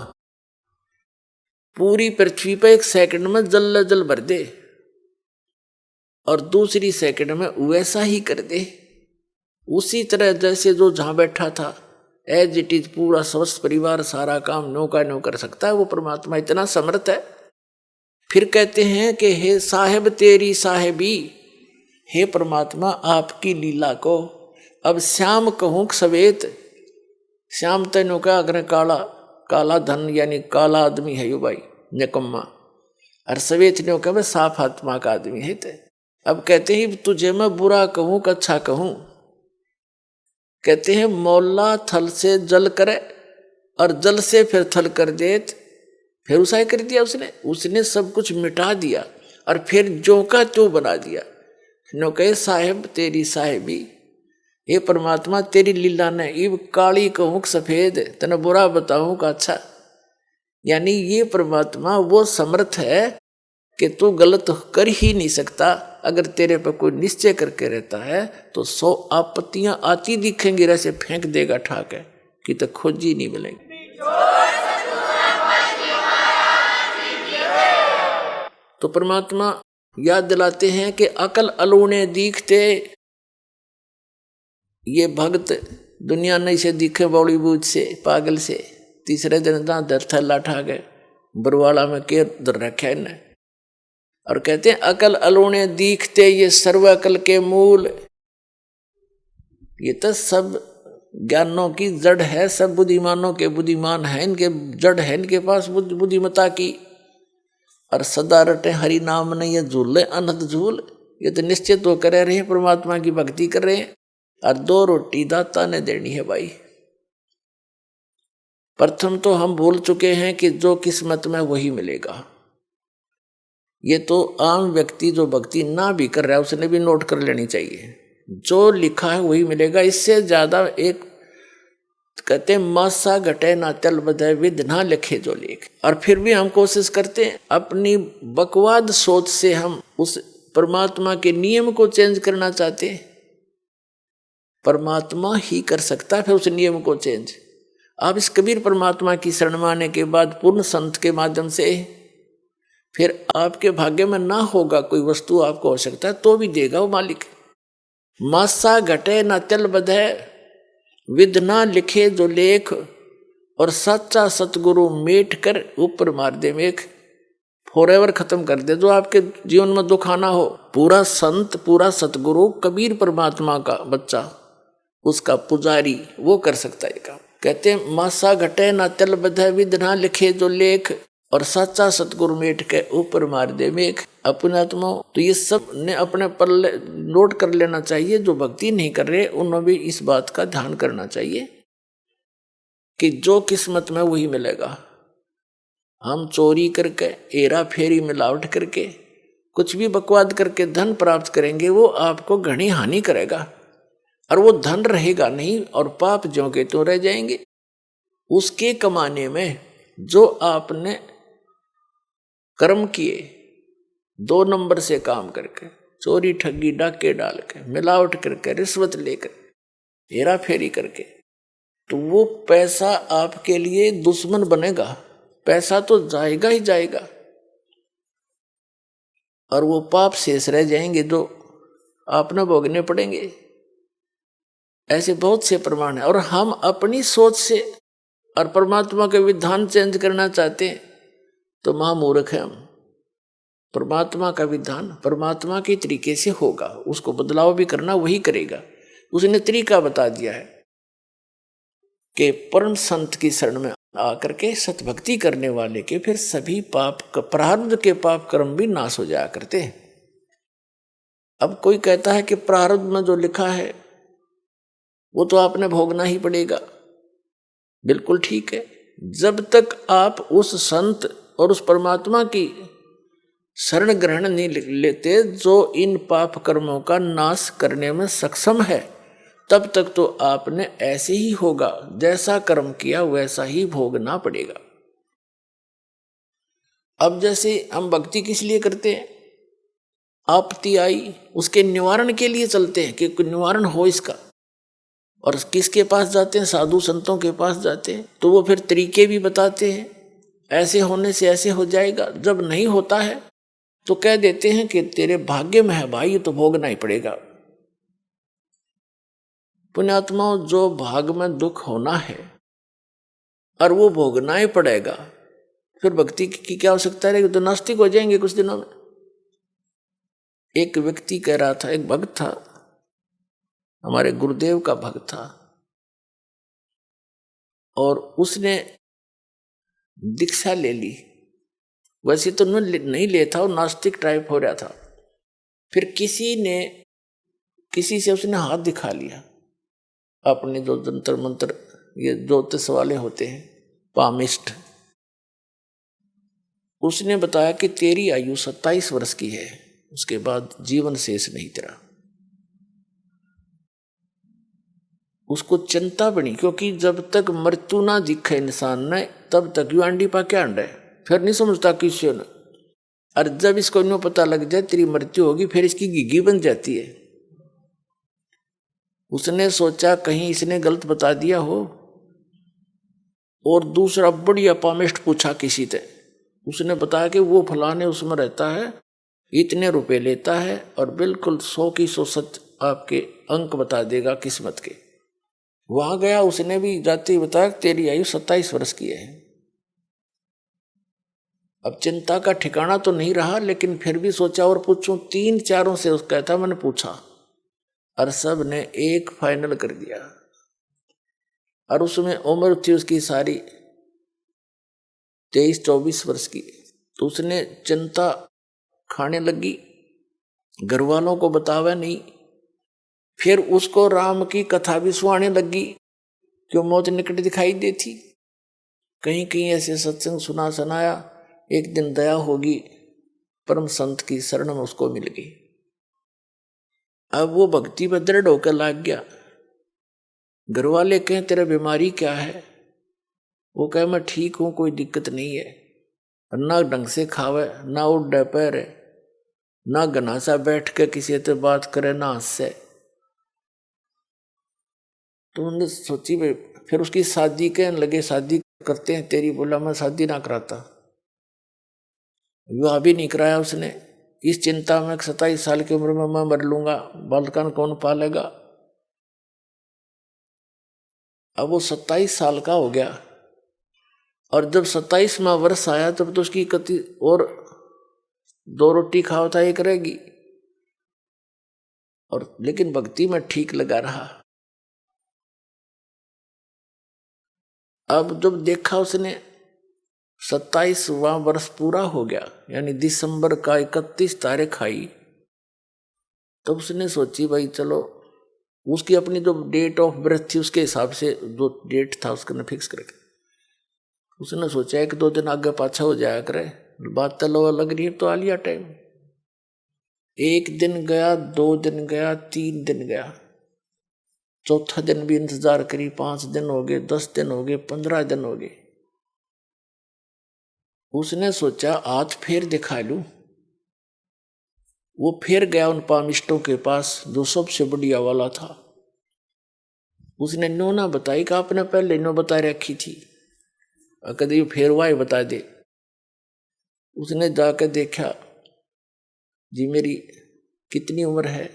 पूरी पृथ्वी पर 1 सेकंड में जल जल भर दे, और दूसरी सेकंड में वैसा ही कर दे, उसी तरह जैसे जो जहां बैठा था एज इट इज पूरा स्वस्थ परिवार सारा काम नो का नो कर सकता है। वो परमात्मा इतना समर्थ है। फिर कहते हैं कि हे साहेब तेरी साहेबी, हे परमात्मा आपकी लीला को अब श्याम कहूं सवेत। श्याम तेनों का अगर काला काला धन यानी काला आदमी है यो भाई निकम्मा, और सवेत ने कहा साफ आत्मा का आदमी है। ते अब कहते हैं तुझे मैं बुरा कहूं कि अच्छा कहूं। कहते हैं मौला थल से जल करे और जल से फिर थल कर देत, फिर उसा कर दिया उसने सब कुछ मिटा दिया और फिर जो का त्यों बना दिया। नो कहे साहेब तेरी साहेबी, हे परमात्मा तेरी लीला ने इब काली कहूं सफेद, तने बुरा बताऊं का अच्छा। यानी ये परमात्मा वो समर्थ है कि तू गलत कर ही नहीं सकता। अगर तेरे पर कोई निश्चय करके रहता है तो 100 आपत्तियां आती दिखेंगी, ऐसे फेंक देगा ठाके कि तो खोज ही नहीं मिलेंगी। तो परमात्मा याद दिलाते हैं कि अकल अलूने दिखते, ये भक्त दुनिया नहीं से दिखे बॉलीवुड से पागल से, तीसरे दिन दर थैला ठा गए बरवाला में के दर रखे ने, और कहते हैं अकल अलूने दिखते ये सर्व अकल के मूल। ये तो सब ज्ञानों की जड़ है, सब बुद्धिमानों के बुद्धिमान है, इनके जड़ है इनके पास बुद्धिमता की। और सदा रटे हरि नाम नहीं ये झूले अनंत झूल। ये तो निश्चित तो कर रहे हैं परमात्मा की भक्ति कर रहे हैं, और 2 रोटी दाता ने देनी है भाई। प्रथम तो हम भूल चुके हैं कि जो किस्मत में वही मिलेगा। ये तो आम व्यक्ति जो भक्ति ना भी कर रहा है उसने भी नोट कर लेनी चाहिए, जो लिखा है वही मिलेगा। इससे ज्यादा एक कहते मासा घटे ना तल बधे विद ना लिखे जो लेख। और फिर भी हम कोशिश करते हैं अपनी बकवाद सोच से हम उस परमात्मा के नियम को चेंज करना चाहते हैं। परमात्मा ही कर सकता है फिर उस नियम को चेंज। आप इस कबीर परमात्मा की शरण में आने के बाद पूर्ण संत के माध्यम से फिर आपके भाग्य में ना होगा कोई वस्तु आपको हो सकता है तो भी देगा वो मालिक। मासा घटे ना तल बधे विद ना लिखे जो लेख, और सच्चा सतगुरु मेट कर ऊपर मार दे मेघ। फॉरएवर खत्म कर दे, जो आपके जीवन में दुख आना हो। पूरा संत, पूरा सतगुरु, कबीर परमात्मा का बच्चा, उसका पुजारी, वो कर सकता है काम। कहते हैं मासा घटे ना तल बधे विध ना लिखे जो लेख, और सच्चा सतगुरु मेट के ऊपर मार दे मेघ। अपने आत्मा तो ये सब ने अपने पल्ले नोट कर लेना चाहिए। जो भक्ति नहीं कर रहे उन्हें भी इस बात का ध्यान करना चाहिए कि जो किस्मत में वही मिलेगा। हम चोरी करके, हेरा फेरी, मिलावट करके, कुछ भी बकवाद करके धन प्राप्त करेंगे, वो आपको घनी हानि करेगा, और वो धन रहेगा नहीं, और पाप ज्यों के त्यों रह जाएंगे। उसके कमाने में जो आपने कर्म किए, 2 नंबर से काम करके, चोरी ठगी डाके डाल के, मिलावट करके, रिश्वत लेकर, हेरा फेरी करके, तो वो पैसा आपके लिए दुश्मन बनेगा। पैसा तो जाएगा ही जाएगा, और वो पाप शेष रह जाएंगे जो आपने भोगने पड़ेंगे। ऐसे बहुत से प्रमाण है। और हम अपनी सोच से और परमात्मा के विधान चेंज करना चाहते हैं तो महामूर्ख है हम। परमात्मा का विधान परमात्मा के तरीके से होगा, उसको बदलाव भी करना वही करेगा। उसने तरीका बता दिया है कि परम संत की शरण में आकर के सतभक्ति करने वाले के फिर सभी पाप, प्रारब्ध के पाप कर्म भी नाश हो जाया करते हैं। अब कोई कहता है कि प्रारब्ध में जो लिखा है वो तो आपने भोगना ही पड़ेगा। बिल्कुल ठीक है, जब तक आप उस संत और उस परमात्मा की शरण ग्रहण नहीं लेते जो इन पाप कर्मों का नाश करने में सक्षम है, तब तक तो आपने ऐसे ही होगा, जैसा कर्म किया वैसा ही भोगना पड़ेगा। अब जैसे हम भक्ति किस लिए करते हैं, आपत्ति आई उसके निवारण के लिए चलते हैं कि निवारण हो इसका, और किसके पास जाते हैं, साधु संतों के पास जाते हैं, तो वो फिर तरीके भी बताते हैं, ऐसे होने से ऐसे हो जाएगा। जब नहीं होता है तो कह देते हैं कि तेरे भाग्य में है भाई, तो भोगना ही पड़ेगा। पुण्यात्माओं, जो भाग में दुख होना है और वो भोगना ही पड़ेगा, फिर भक्ति की क्या आवश्यकता रहेगी, तो नास्तिक हो जाएंगे कुछ दिनों में। एक व्यक्ति कह रहा था, एक भक्त था, हमारे गुरुदेव का भक्त था, और उसने दीक्षा ले ली। वैसे तो नहीं लेता, वो नास्तिक टाइप हो रहा था। फिर किसी से उसने हाथ दिखा लिया, अपने जो जंतर मंत्र, ये ज्योतिष वाले होते हैं, पामिस्ट। उसने बताया कि तेरी आयु 27 वर्ष की है, उसके बाद जीवन शेष नहीं तेरा। उसको चिंता बनी, क्योंकि जब तक मृत्यु ना दिखे इंसान ने तब तक यू अंडी पा क्या अंडा है, फिर नहीं समझता किसी ने। और जब इसको न्यू पता लग जाए तेरी मृत्यु होगी, फिर इसकी घिघी बन जाती है। उसने सोचा कहीं इसने गलत बता दिया हो, और दूसरा बढ़िया पामिस्ट पूछा किसी से, उसने बताया कि वो फलाने उसमें रहता है, इतने रुपए लेता है, और बिल्कुल 100 की 100 सच आपके अंक बता देगा किस्मत के। वहां गया, उसने भी जाते ही बताया तेरी आयु 27 वर्ष की है। अब चिंता का ठिकाना तो नहीं रहा, लेकिन फिर भी सोचा और पूछूं, 3-4 से उसका कहता मैंने पूछा, और सब ने एक फाइनल कर दिया। और उसमें उम्र थी उसकी सारी 23-24 वर्ष की। तो उसने चिंता खाने लगी, घर वालों को बतावा नहीं। फिर उसको राम की कथा भी सुनाने लगी, क्यों मौत निकट दिखाई देती। कहीं कहीं ऐसे सत्संग सुनाया, एक दिन दया होगी, परम संत की शरण में उसको मिल गई। अब वो भक्ति में दृढ़ होकर लाग गया। घर वाले कहें तेरा बीमारी क्या है, वो कहे मैं ठीक हूं, कोई दिक्कत नहीं है। ना ढंग से खावे, ना उठ पैर, ना घनासा बैठ के किसी से बात करे, ना हंसे। तो उन्होंने सोची भाई, फिर उसकी शादी कहने लगे, शादी करते हैं तेरी। बोला मैं शादी ना कराता, विवाह भी नहीं कराया उसने। इस चिंता में 27 साल की उम्र में मैं मर लूंगा, बालकन कौन पालेगा। अब वो 27 साल का हो गया, और जब 27वां वर्ष आया तब तो उसकी कति और 2 रोटी खाओ था एक रहेगी, और लेकिन भक्ति में ठीक लगा रहा। अब जब देखा उसने 27वां वर्ष पूरा हो गया, यानी दिसंबर का 31 तारीख आई, तब उसने सोची भाई चलो, उसकी अपनी जो डेट ऑफ बर्थ थी उसके हिसाब से जो डेट था उसने फिक्स करके उसने सोचा 1-2 दिन आगे पाछा हो जाया करे, बात तो लग रही है तो आ लिया टाइम। 1 दिन गया, 2 दिन गया, 3 दिन गया, चौथा दिन भी इंतजार करी, 5 दिन हो गए, 10 दिन हो गए, 15 दिन हो गए। उसने सोचा आज फिर दिखा लूं। वो फिर गया उन पामिस्टों के पास जो सबसे बढ़िया वाला था। उसने नो ना बताई कि आपने पहले नो बता रखी थी, कभी फिर वाई बता दे। उसने जाकर देखा, जी मेरी कितनी उम्र है?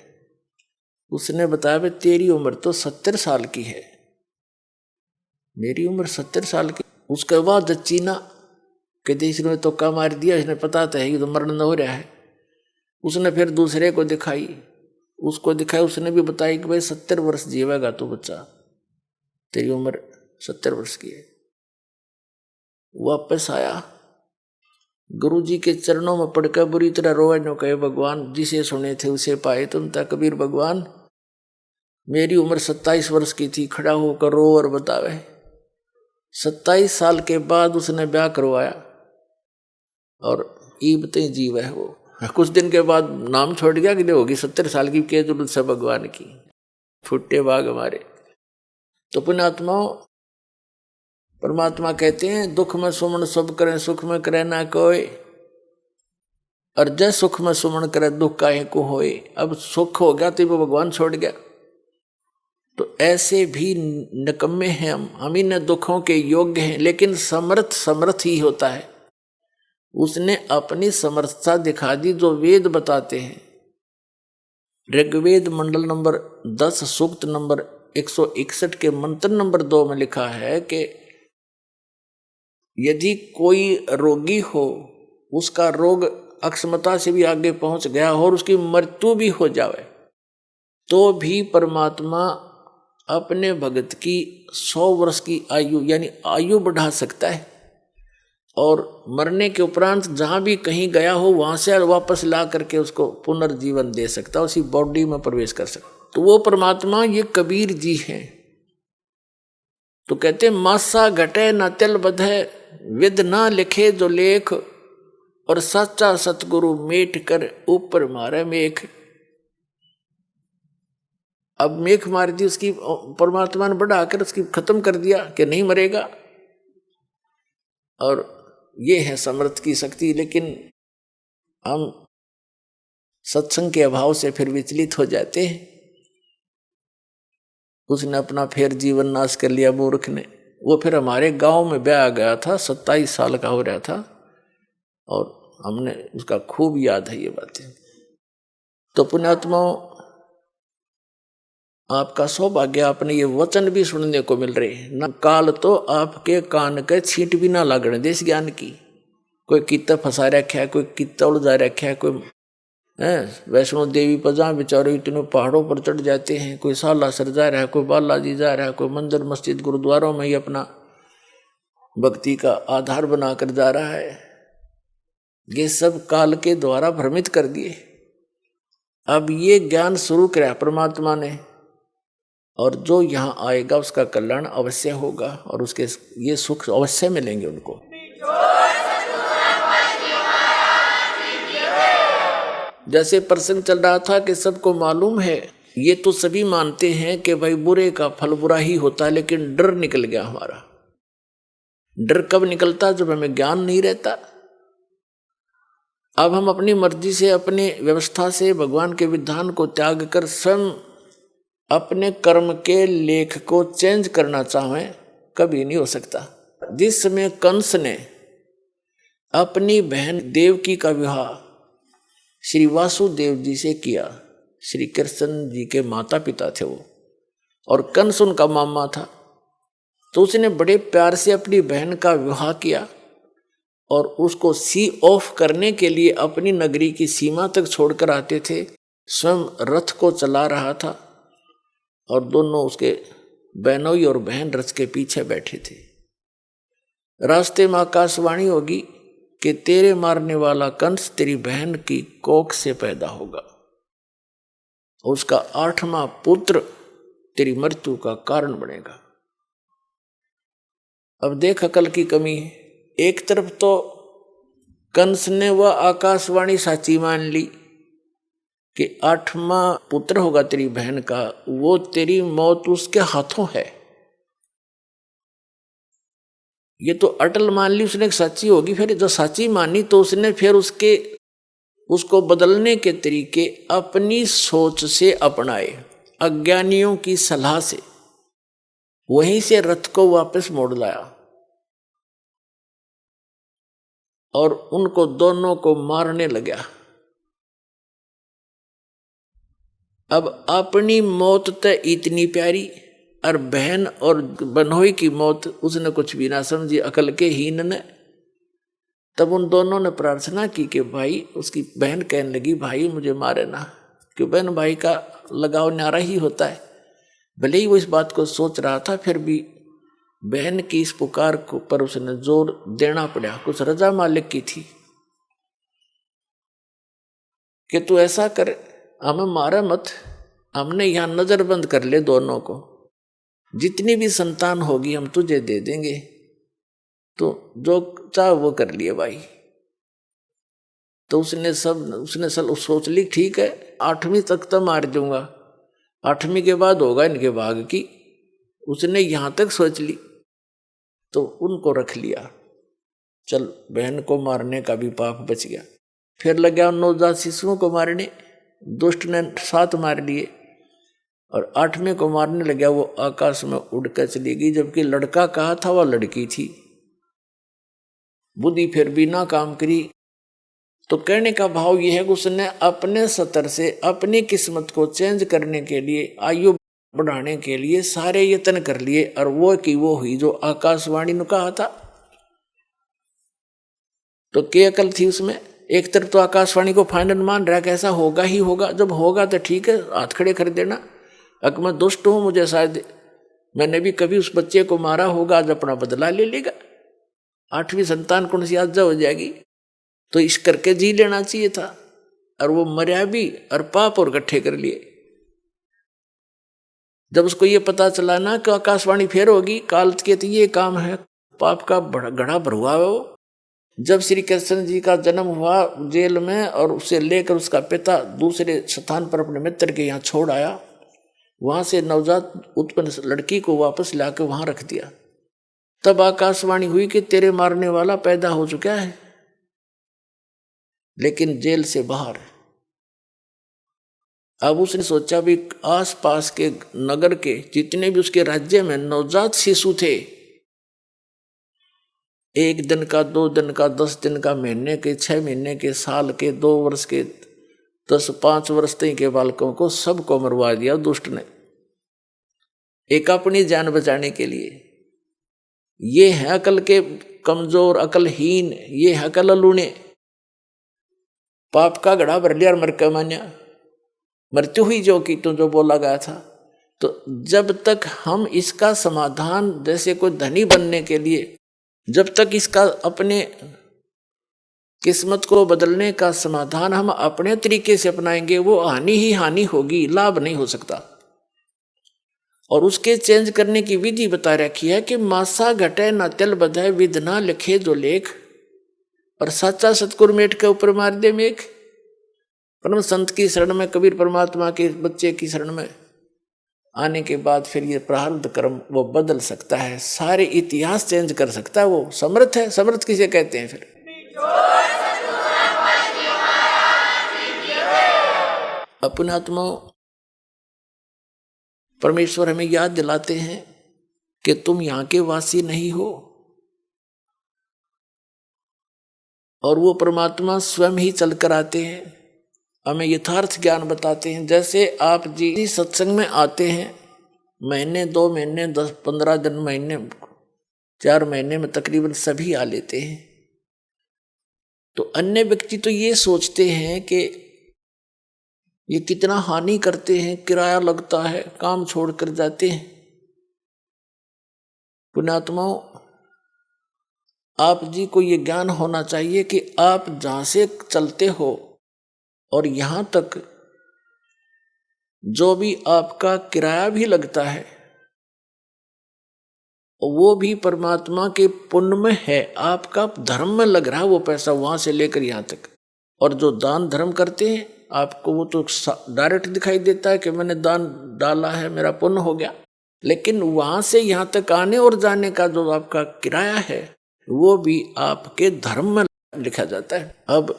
उसने बताया भाई तेरी उम्र तो 70 साल की है। मेरी उम्र 70 साल की? उसके बाद जच्ची ना कहते इसने तो का मार दिया, इसने पता तो है कि तो मरण हो रहा है। उसने फिर दूसरे को दिखाई, उसको दिखाई, उसने भी बताया कि भाई 70 वर्ष जीवेगा तो बच्चा, तेरी उम्र 70 वर्ष की है। वापस आया, गुरुजी के चरणों में पड़कर बुरी तरह रोए नो कहे भगवान जिसे सुने थे उसे पाए तुम ता कबीर भगवान, मेरी उम्र 27 वर्ष की थी, खड़ा होकर रो और बतावे। 27 साल के बाद उसने ब्याह करवाया और ईबते जीव है वो। कुछ दिन के बाद नाम छोड़ गया कि होगी 70 साल की, के जरूरत से भगवान की फुट्टे बाग हमारे। तो पुण्यात्माओं, परमात्मा कहते हैं दुख में सुमन सब करें, सुख में करे ना कोई, और जय सुख में सुमन करे दुख काहे को होए। अब सुख हो गया तो वो भगवान छोड़ गया। तो ऐसे भी निकम्मे हैं हम इन दुखों के योग्य हैं, लेकिन समर्थ ही होता है। उसने अपनी समर्थता दिखा दी जो वेद बताते हैं। ऋग्वेद मंडल नंबर 10 सूक्त नंबर 161 के मंत्र नंबर 2 में लिखा है कि यदि कोई रोगी हो, उसका रोग अक्षमता से भी आगे पहुंच गया हो और उसकी मृत्यु भी हो जाए, तो भी परमात्मा अपने भगत की 100 वर्ष की आयु यानी आयु बढ़ा सकता है, और मरने के उपरांत जहां भी कहीं गया हो वहां से वापस ला करके उसको पुनर्जीवन दे सकता है, उसी बॉडी में प्रवेश कर सकता। तो वो परमात्मा ये कबीर जी हैं। तो कहते मासा घटे न तिल बधे, विद ना लिखे जो लेख, और सच्चा सतगुरु मेट कर ऊपर मारे मेख। अब मेख मार दी उसकी, परमात्मा ने बढ़ाकर उसकी खत्म कर दिया कि नहीं मरेगा। और ये है समर्थ की शक्ति। लेकिन हम सत्संग के अभाव से फिर विचलित हो जाते हैं। उसने अपना फिर जीवन नाश कर लिया मूर्ख ने। वो फिर हमारे गांव में ब्याह गया था, 27 साल का हो रहा था, और हमने उसका खूब याद है ये बातें। तो पुण्यात्माओं, आपका सौभाग्य, आपने ये वचन भी सुनने को मिल रहे न। काल तो आपके कान के छींट भी ना लागने देश ज्ञान की। कोई कितना फंसा रखा है, कोई कितना उलझा रखा है, कोई वैष्णो देवी पर जहाँ बेचारे इतने पहाड़ों पर चढ़ जाते हैं, कोई सालासर जा रहा है, कोई बालाजी जा रहा है, कोई मंदिर मस्जिद गुरुद्वारों में ही अपना भक्ति का आधार बनाकर जा रहा है। ये सब काल के द्वारा भ्रमित कर दिए। अब ये ज्ञान शुरू किया परमात्मा ने, और जो यहाँ आएगा उसका कल्याण अवश्य होगा, और उसके ये सुख अवश्य मिलेंगे उनको। जैसे प्रसंग चल रहा था कि सबको मालूम है, ये तो सभी मानते हैं कि भाई बुरे का फल बुरा ही होता है, लेकिन डर निकल गया हमारा। डर कब निकलता? जब हमें ज्ञान नहीं रहता। अब हम अपनी मर्जी से, अपने व्यवस्था से भगवान के विधान को त्याग कर स्वयं अपने कर्म के लेख को चेंज करना चाहें, कभी नहीं हो सकता। जिस समय कंस ने अपनी बहन देवकी का विवाह श्री वासुदेव जी से किया, श्री कृष्ण जी के माता पिता थे वो, और कंस उनका मामा था, तो उसने बड़े प्यार से अपनी बहन का विवाह किया। और उसको सी ऑफ करने के लिए अपनी नगरी की सीमा तक छोड़कर आते थे। स्वयं रथ को चला रहा था और दोनों उसके बहनोई और बहन रथ के पीछे बैठे थे। रास्ते में आकाशवाणी होगी कि तेरे मारने वाला कंस तेरी बहन की कोख से पैदा होगा, उसका 8वां पुत्र तेरी मृत्यु का कारण बनेगा। अब देख अकल की कमी है। एक तरफ तो कंस ने वह आकाशवाणी साची मान ली कि 8वां पुत्र होगा तेरी बहन का, वो तेरी मौत उसके हाथों है। ये तो अटल मान ली उसने, सच्ची होगी। फिर जो सच्ची मानी तो उसने फिर उसको बदलने के तरीके अपनी सोच से अपनाए, अज्ञानियों की सलाह से। वहीं से रथ को वापस मोड़ लाया और उनको दोनों को मारने लगा। अब अपनी मौत तो इतनी प्यारी और बहन और बनोई की मौत उसने कुछ भी ना समझी, अकल के हीन ने। तब उन दोनों ने प्रार्थना की कि भाई, उसकी बहन कहने लगी भाई मुझे मारे ना, क्यों बहन भाई का लगाव न्यारा ही होता है। भले ही वो इस बात को सोच रहा था, फिर भी बहन की इस पुकार को पर उसने जोर देना पड़ा। कुछ रजा मालिक की थी कि तू ऐसा कर, हमें मारा मत, हमने यहां नजरबंद कर ले दोनों को, जितनी भी संतान होगी हम तुझे दे देंगे, तो जो चाह वो कर लिए भाई। तो उसने सब सोच ली ठीक है 8वीं तक तो मार दूंगा, 8वीं के बाद होगा इनके भाग की। उसने यहां तक सोच ली तो उनको रख लिया। चल बहन को मारने का भी पाप बच गया। फिर लगा नवजात शिशुओं को मारने, दुष्ट ने 7 मार लिए और 8वें को मारने लगा। वो आकाश में उड़कर चली गई, जबकि लड़का कहा था वह लड़की थी। बुद्धि फिर भी ना काम करी। तो कहने का भाव यह है कि उसने अपने स्तर से अपनी किस्मत को चेंज करने के लिए, आयु बढ़ाने के लिए सारे यत्न कर लिए, और वो की वो हुई जो आकाशवाणी ने कहा था। तो क्या अकल थी उसमें? एक तरफ तो आकाशवाणी को फाइनल मान रहा कि ऐसा होगा ही होगा, जब होगा तो ठीक है हाथ खड़े कर देना। अगर मैं दुष्ट हूं, मुझे शायद मैंने भी कभी उस बच्चे को मारा होगा, आज अपना बदला ले लेगा, 8वीं संतान कौन सी आज हो जाएगी, तो इस करके जी लेना चाहिए था। और वो मर्या भी और पाप और इकट्ठे कर लिए। जब उसको ये पता चला ना कि आकाशवाणी फेर होगी, काल के तो ये काम है, पाप का घड़ा भरुआ है वो। जब श्री कृष्ण जी का जन्म हुआ जेल में, और उसे लेकर उसका पिता दूसरे स्थान पर अपने मित्र के यहाँ छोड़ आया, वहां से नवजात उत्पन्न लड़की को वापस लाकर वहां रख दिया। तब आकाशवाणी हुई कि तेरे मारने वाला पैदा हो चुका है, लेकिन जेल से बाहर। अब उसने सोचा भी आसपास के नगर के जितने भी उसके राज्य में नवजात शिशु थे, 1 दिन का, 2 दिन का, 10 दिन का, महीने के, 6 महीने के, साल के, 2 वर्ष के, 5 वर्ष तक के बालकों को सबको मरवा दिया दुष्ट ने, एक अपनी जान बचाने के लिए। ये है अकल के कमजोर, अकलहीन, ये है अकल लूने। पाप का घड़ा भर लिया और मर के मान्या, मृत्यु हुई जो कि तो जो बोला गया था। तो जब तक हम इसका समाधान, जैसे कोई धनी बनने के लिए, जब तक इसका अपने किस्मत को बदलने का समाधान हम अपने तरीके से अपनाएंगे, वो हानि ही हानि होगी, लाभ नहीं हो सकता। और उसके चेंज करने की विधि बता रखी है कि मासा घटे न तिल बधाए, विध ना लिखे जो लेख, और साचा सतगुरु मेट के ऊपर मार दे मेघ। परम संत की शरण में, कबीर परमात्मा के बच्चे की शरण में आने के बाद फिर ये प्रारब्ध कर्म वो बदल सकता है, सारे इतिहास चेंज कर सकता है। वो समर्थ है। समर्थ किसे कहते हैं? फिर अपने आत्मा परमेश्वर हमें याद दिलाते हैं कि तुम यहां के वासी नहीं हो, और वो परमात्मा स्वयं ही चलकर आते हैं, हमें यथार्थ ज्ञान बताते हैं। जैसे आप जी सत्संग में आते हैं, महीने, 2 महीने, 10, 15 दिन, महीने, 4 महीने में तकरीबन सभी आ लेते हैं। तो अन्य व्यक्ति तो ये सोचते हैं कि ये कितना हानि करते हैं, किराया लगता है, काम छोड़कर जाते हैं। पुण्यात्माओं, आप जी को ये ज्ञान होना चाहिए कि आप जहां से चलते हो और यहां तक जो भी आपका किराया भी लगता है वो भी परमात्मा के पुण्य में है, आपका धर्म में लग रहा है वो पैसा वहां से लेकर यहां तक। और जो दान धर्म करते हैं आपको वो तो डायरेक्ट दिखाई देता है कि मैंने दान डाला है, मेरा पुण्य हो गया, लेकिन वहां से यहां तक आने और जाने का जो आपका किराया है वो भी आपके धर्म में लिखा जाता है। अब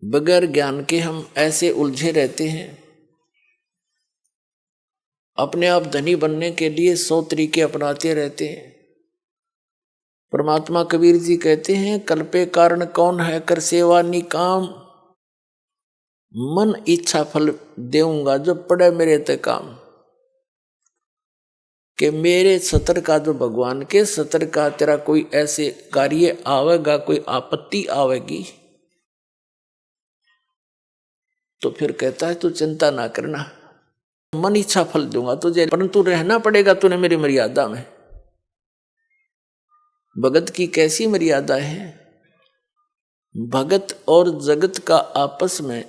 बगैर ज्ञान के हम ऐसे उलझे रहते हैं, अपने आप धनी बनने के लिए 100 तरीके अपनाते रहते हैं। परमात्मा कबीर जी कहते हैं, कल्पे कारण कौन है कर सेवा निकाम, मन इच्छा फल देऊंगा जो पड़े मेरे ते काम। कि मेरे सतर का जो भगवान के सतर का तेरा कोई ऐसे कार्य आवेगा, कोई आपत्ति आवेगी, तो फिर कहता है तू चिंता ना करना, मन इच्छा फल दूंगा तुझे, परंतु रहना पड़ेगा तूने मेरी मर्यादा में। भगत की कैसी मर्यादा है? भगत और जगत का आपस में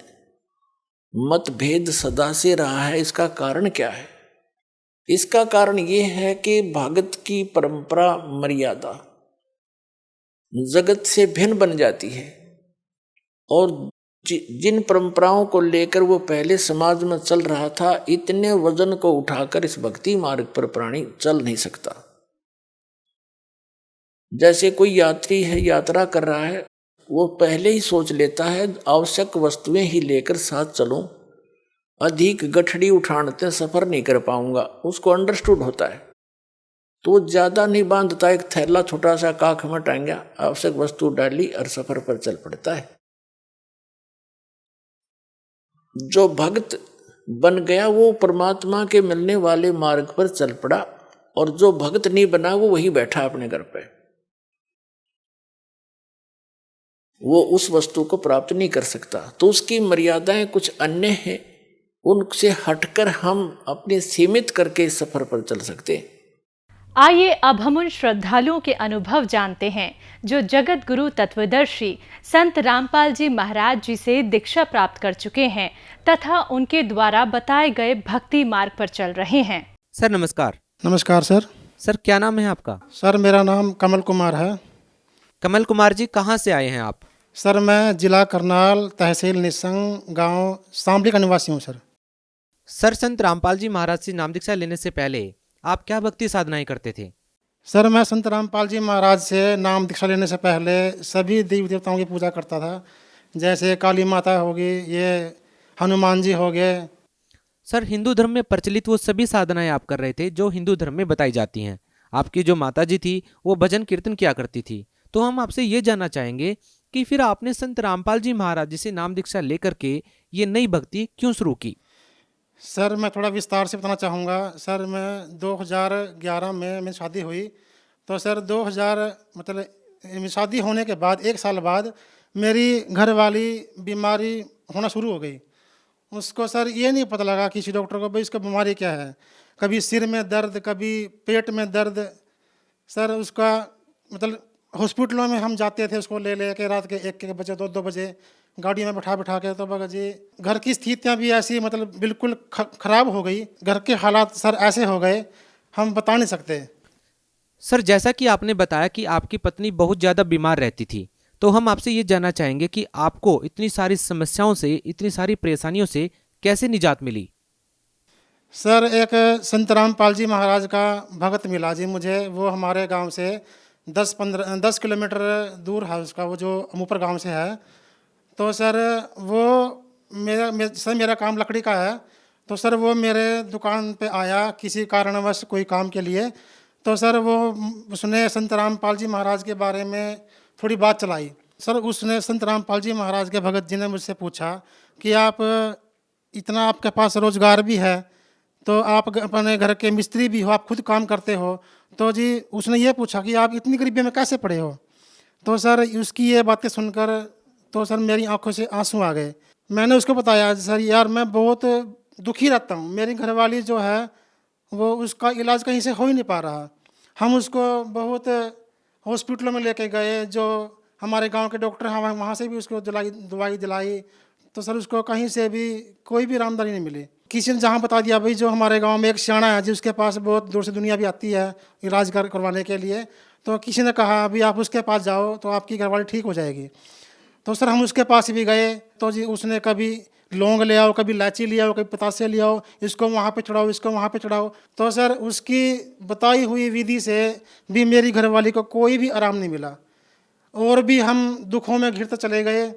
मतभेद सदा से रहा है। इसका कारण क्या है? इसका कारण यह है कि भगत की परंपरा मर्यादा जगत से भिन्न बन जाती है, और जिन परंपराओं को लेकर वो पहले समाज में चल रहा था, इतने वजन को उठाकर इस भक्ति मार्ग पर प्राणी चल नहीं सकता। जैसे कोई यात्री है, यात्रा कर रहा है, वो पहले ही सोच लेता है आवश्यक वस्तुएं ही लेकर साथ चलूं, अधिक गठड़ी उठाने सफर नहीं कर पाऊंगा, उसको अंडरस्टूड होता है, तो वो ज्यादा नहीं बांधता, एक थैला छोटा सा काख में टांगा, आवश्यक वस्तु डाली और सफर पर चल पड़ता है। जो भक्त बन गया वो परमात्मा के मिलने वाले मार्ग पर चल पड़ा, और जो भक्त नहीं बना वो वही बैठा अपने घर पे, वो उस वस्तु को प्राप्त नहीं कर सकता। तो उसकी मर्यादाएं कुछ अन्य हैं, उनसे हटकर हम अपने सीमित करके इस सफर पर चल सकते हैं। आइए अब हम उन श्रद्धालुओं के अनुभव जानते हैं जो जगत गुरु तत्वदर्शी संत रामपाल जी महाराज जी से दीक्षा प्राप्त कर चुके हैं तथा उनके द्वारा बताए गए भक्ति मार्ग पर चल रहे हैं। सर नमस्कार। नमस्कार सर। सर क्या नाम है आपका? सर मेरा नाम कमल कुमार है। कमल कुमार जी, कहाँ से आए हैं आप? सर मैं जिला करनाल, तहसील निसंग, गांव शामली का निवासी हूँ सर। सर संत रामपाल जी महाराज से नाम दीक्षा लेने से पहले आप क्या भक्ति साधनाएं करते थे? सर मैं संत रामपाल जी महाराज से नाम दीक्षा लेने से पहले सभी देवी देवताओं की पूजा करता था, जैसे काली माता होगी, ये हनुमान जी हो गए। सर हिंदू धर्म में प्रचलित वो सभी साधनाएं आप कर रहे थे जो हिंदू धर्म में बताई जाती हैं। आपकी जो माता जी थी वो भजन कीर्तन किया करती थी, तो हम आपसे ये जानना चाहेंगे कि फिर आपने संत रामपाल जी महाराज जी से नाम दीक्षा लेकर के ये नई भक्ति क्यों शुरू की? सर मैं थोड़ा विस्तार से बताना चाहूँगा। सर मैं 2011 में मेरी शादी हुई, तो सर 2000 शादी होने के बाद 1 साल बाद मेरी घरवाली बीमारी होना शुरू हो गई। उसको सर ये नहीं पता लगा किसी डॉक्टर को भाई इसका बीमारी क्या है, कभी सिर में दर्द, कभी पेट में दर्द। सर उसका हॉस्पिटलों में हम जाते थे उसको ले के रात के 1 बजे 2 बजे गाड़ी में बैठा के, तो भगत जी घर की स्थितियां भी ऐसी बिल्कुल खराब हो गई। घर के हालात सर ऐसे हो गए हम बता नहीं सकते। सर जैसा कि आपने बताया कि आपकी पत्नी बहुत ज़्यादा बीमार रहती थी, तो हम आपसे ये जानना चाहेंगे कि आपको इतनी सारी समस्याओं से, इतनी सारी परेशानियों से कैसे निजात मिली? सर एक संत रामपाल जी महाराज का भगत मिला जी मुझे, वो हमारे गांव से 10 किलोमीटर दूर है उसका, वो जो अमूपर गांव से है। तो सर वो मेरा काम लकड़ी का है, तो सर वो मेरे दुकान पे आया किसी कारणवश कोई काम के लिए। तो सर उसने संत रामपाल जी महाराज के बारे में थोड़ी बात चलाई। सर उसने संत रामपाल जी महाराज के भगत जी ने मुझसे पूछा कि आप इतना आपके पास रोजगार भी है, तो आप अपने घर के मिस्त्री भी हो, आप खुद काम करते हो, तो जी उसने ये पूछा कि आप इतनी गरीबी में कैसे पड़े हो। तो सर उसकी ये बातें सुनकर तो सर मेरी आंखों से आंसू आ गए। मैंने उसको बताया, सर यार मैं बहुत दुखी रहता हूँ, मेरी घरवाली जो है वो उसका इलाज कहीं से हो ही नहीं पा रहा। हम उसको बहुत हॉस्पिटलों में लेके गए, जो हमारे गांव के डॉक्टर हैं वहाँ से भी उसको दवाई दिलाई, तो सर उसको कहीं से भी कोई भी आरामदारी नहीं मिली। किसी ने जहाँ बता दिया भाई जो हमारे गांव में एक सियाना है जिसके पास बहुत दूर से दुनिया भी आती है इलाज करवाने के लिए, तो किसी ने कहा अभी आप उसके पास जाओ तो आपकी घरवाली ठीक हो जाएगी। तो सर हम उसके पास भी गए, तो जी उसने कभी लौंग ले आओ, कभी इलायची ले आओ, कभी पतासे ले आओ, इसको वहाँ पे चढ़ाओ, इसको वहाँ पे चढ़ाओ। तो सर उसकी बताई हुई विधि से भी मेरी घरवाली को कोई भी आराम नहीं मिला, और भी हम दुखों में घिरते चले गए,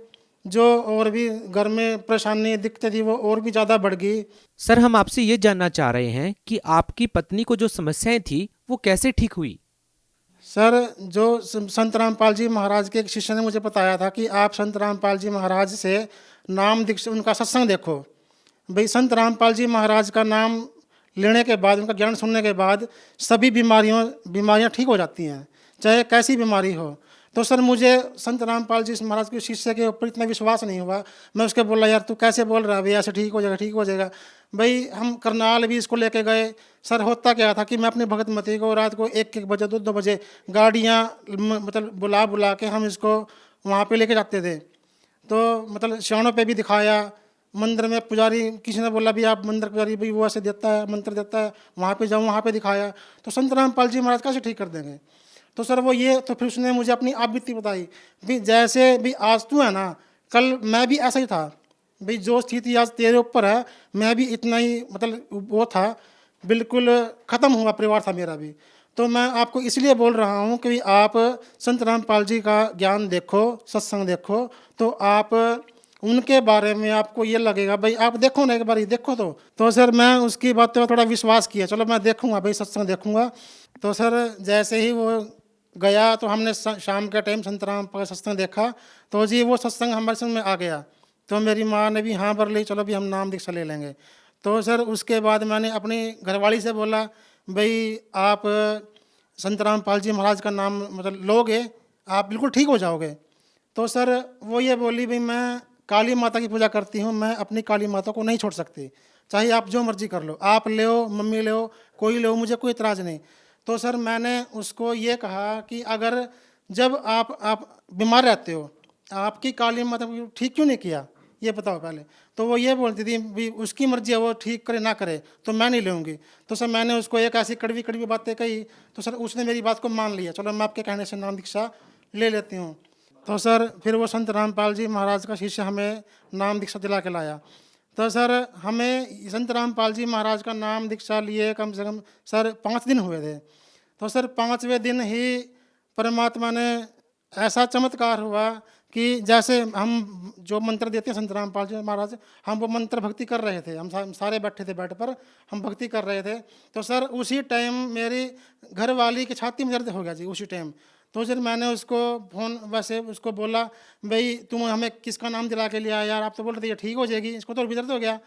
जो और भी घर में परेशानी दिक्कतें थी वो और भी ज़्यादा बढ़ गई। सर हम आपसे ये जानना चाह रहे हैं कि आपकी पत्नी को जो समस्याएं थी वो कैसे ठीक हुई। सर जो संत रामपाल जी महाराज के एक शिष्य ने मुझे बताया था कि आप संत रामपाल जी महाराज से नाम दीक्षा, उनका सत्संग देखो। भाई संत रामपाल जी महाराज का नाम लेने के बाद, उनका ज्ञान सुनने के बाद सभी बीमारियां ठीक हो जाती हैं, चाहे कैसी बीमारी हो। तो सर मुझे संत रामपाल जी महाराज के शिष्य के ऊपर इतना विश्वास नहीं हुआ। मैं उसके बोला यार तू कैसे बोल रहा है भाई, ऐसे ठीक हो जाएगा, ठीक हो जाएगा। भाई हम करनाल भी इसको लेके गए। सर होता क्या था कि मैं अपनी भगतमती को रात को 1-1 बजे 2-2 बजे गाड़ियाँ मतलब बुला के हम इसको वहाँ पे लेके जाते थे। तो मतलब सियाणों पे भी दिखाया, मंदिर में पुजारी किसी ने बोला भी आप मंदिर पुजारी भाई वो ऐसे देता है, मंत्र देता है, वहाँ पे जाऊँ, वहाँ पे दिखाया। तो संत रामपाल जी महाराज कैसे ठीक कर देंगे। तो सर वो ये, तो फिर उसने मुझे अपनी आप बीती बताई भी जैसे भी आज तू है ना, कल मैं भी ऐसा ही था भाई, जो स्थिति आज तेरे ऊपर है मैं भी इतना ही मतलब वो था, बिल्कुल ख़त्म हुआ परिवार था मेरा भी। तो मैं आपको इसलिए बोल रहा हूँ कि आप संत रामपाल जी का ज्ञान देखो, सत्संग देखो, तो आप उनके बारे में आपको ये लगेगा भाई आप देखो ना, एक बार ही देखो। तो सर मैं उसकी बातों पर थोड़ा विश्वास किया, चलो मैं देखूँगा भाई, सत्संग देखूँगा। तो सर जैसे ही वो गया तो हमने शाम के टाइम संत रामपाल का सत्संग देखा, तो जी वो सत्संग हमारे समझ में आ गया। तो मेरी माँ ने भी हाँ भर ली, चलो भी हम नाम दीक्षा ले लेंगे। तो सर उसके बाद मैंने अपनी घरवाली से बोला भाई आप संत रामपाल जी महाराज का नाम मतलब लोगे, आप बिल्कुल ठीक हो जाओगे। तो सर वो ये बोली भाई मैं काली माता की पूजा करती हूँ, मैं अपनी काली माता को नहीं छोड़ सकती, चाहे आप जो मर्जी कर लो, आप ले हो, मम्मी ले हो, कोई ले हो, मुझे कोई इतराज़ नहीं। तो सर मैंने उसको ये कहा कि अगर जब आप बीमार रहते हो, आपकी काली माता को ठीक क्यों नहीं किया ये बताओ पहले। तो वो ये बोलती थी भी उसकी मर्जी है, वो ठीक करे ना करे तो मैं नहीं लूँगी। तो सर मैंने उसको एक ऐसी कड़वी कड़वी बातें कही, तो सर उसने मेरी बात को मान लिया, चलो मैं आपके कहने से नाम दीक्षा ले लेती हूँ। तो सर फिर वो संत रामपाल जी महाराज का शिष्य हमें नाम दीक्षा दिला के लाया। तो सर हमें संत रामपाल जी महाराज का नाम दीक्षा लिए कम से कम सर 5 दिन हुए थे। तो सर 5वें दिन ही परमात्मा ने ऐसा चमत्कार हुआ कि जैसे हम जो मंत्र देते हैं संत रामपाल जी महाराज, हम वो मंत्र भक्ति कर रहे थे, हम सारे बैठे थे बेड पर, हम भक्ति कर रहे थे। तो सर उसी टाइम मेरी घरवाली की छाती में दर्द हो गया जी उसी टाइम। तो सर मैंने उसको फ़ोन वैसे उसको बोला भाई तुम हमें किसका नाम दिला के लिया यार, आप तो बोल रहे थे ये ठीक हो जाएगी, इसको तो भी दर्द हो गया।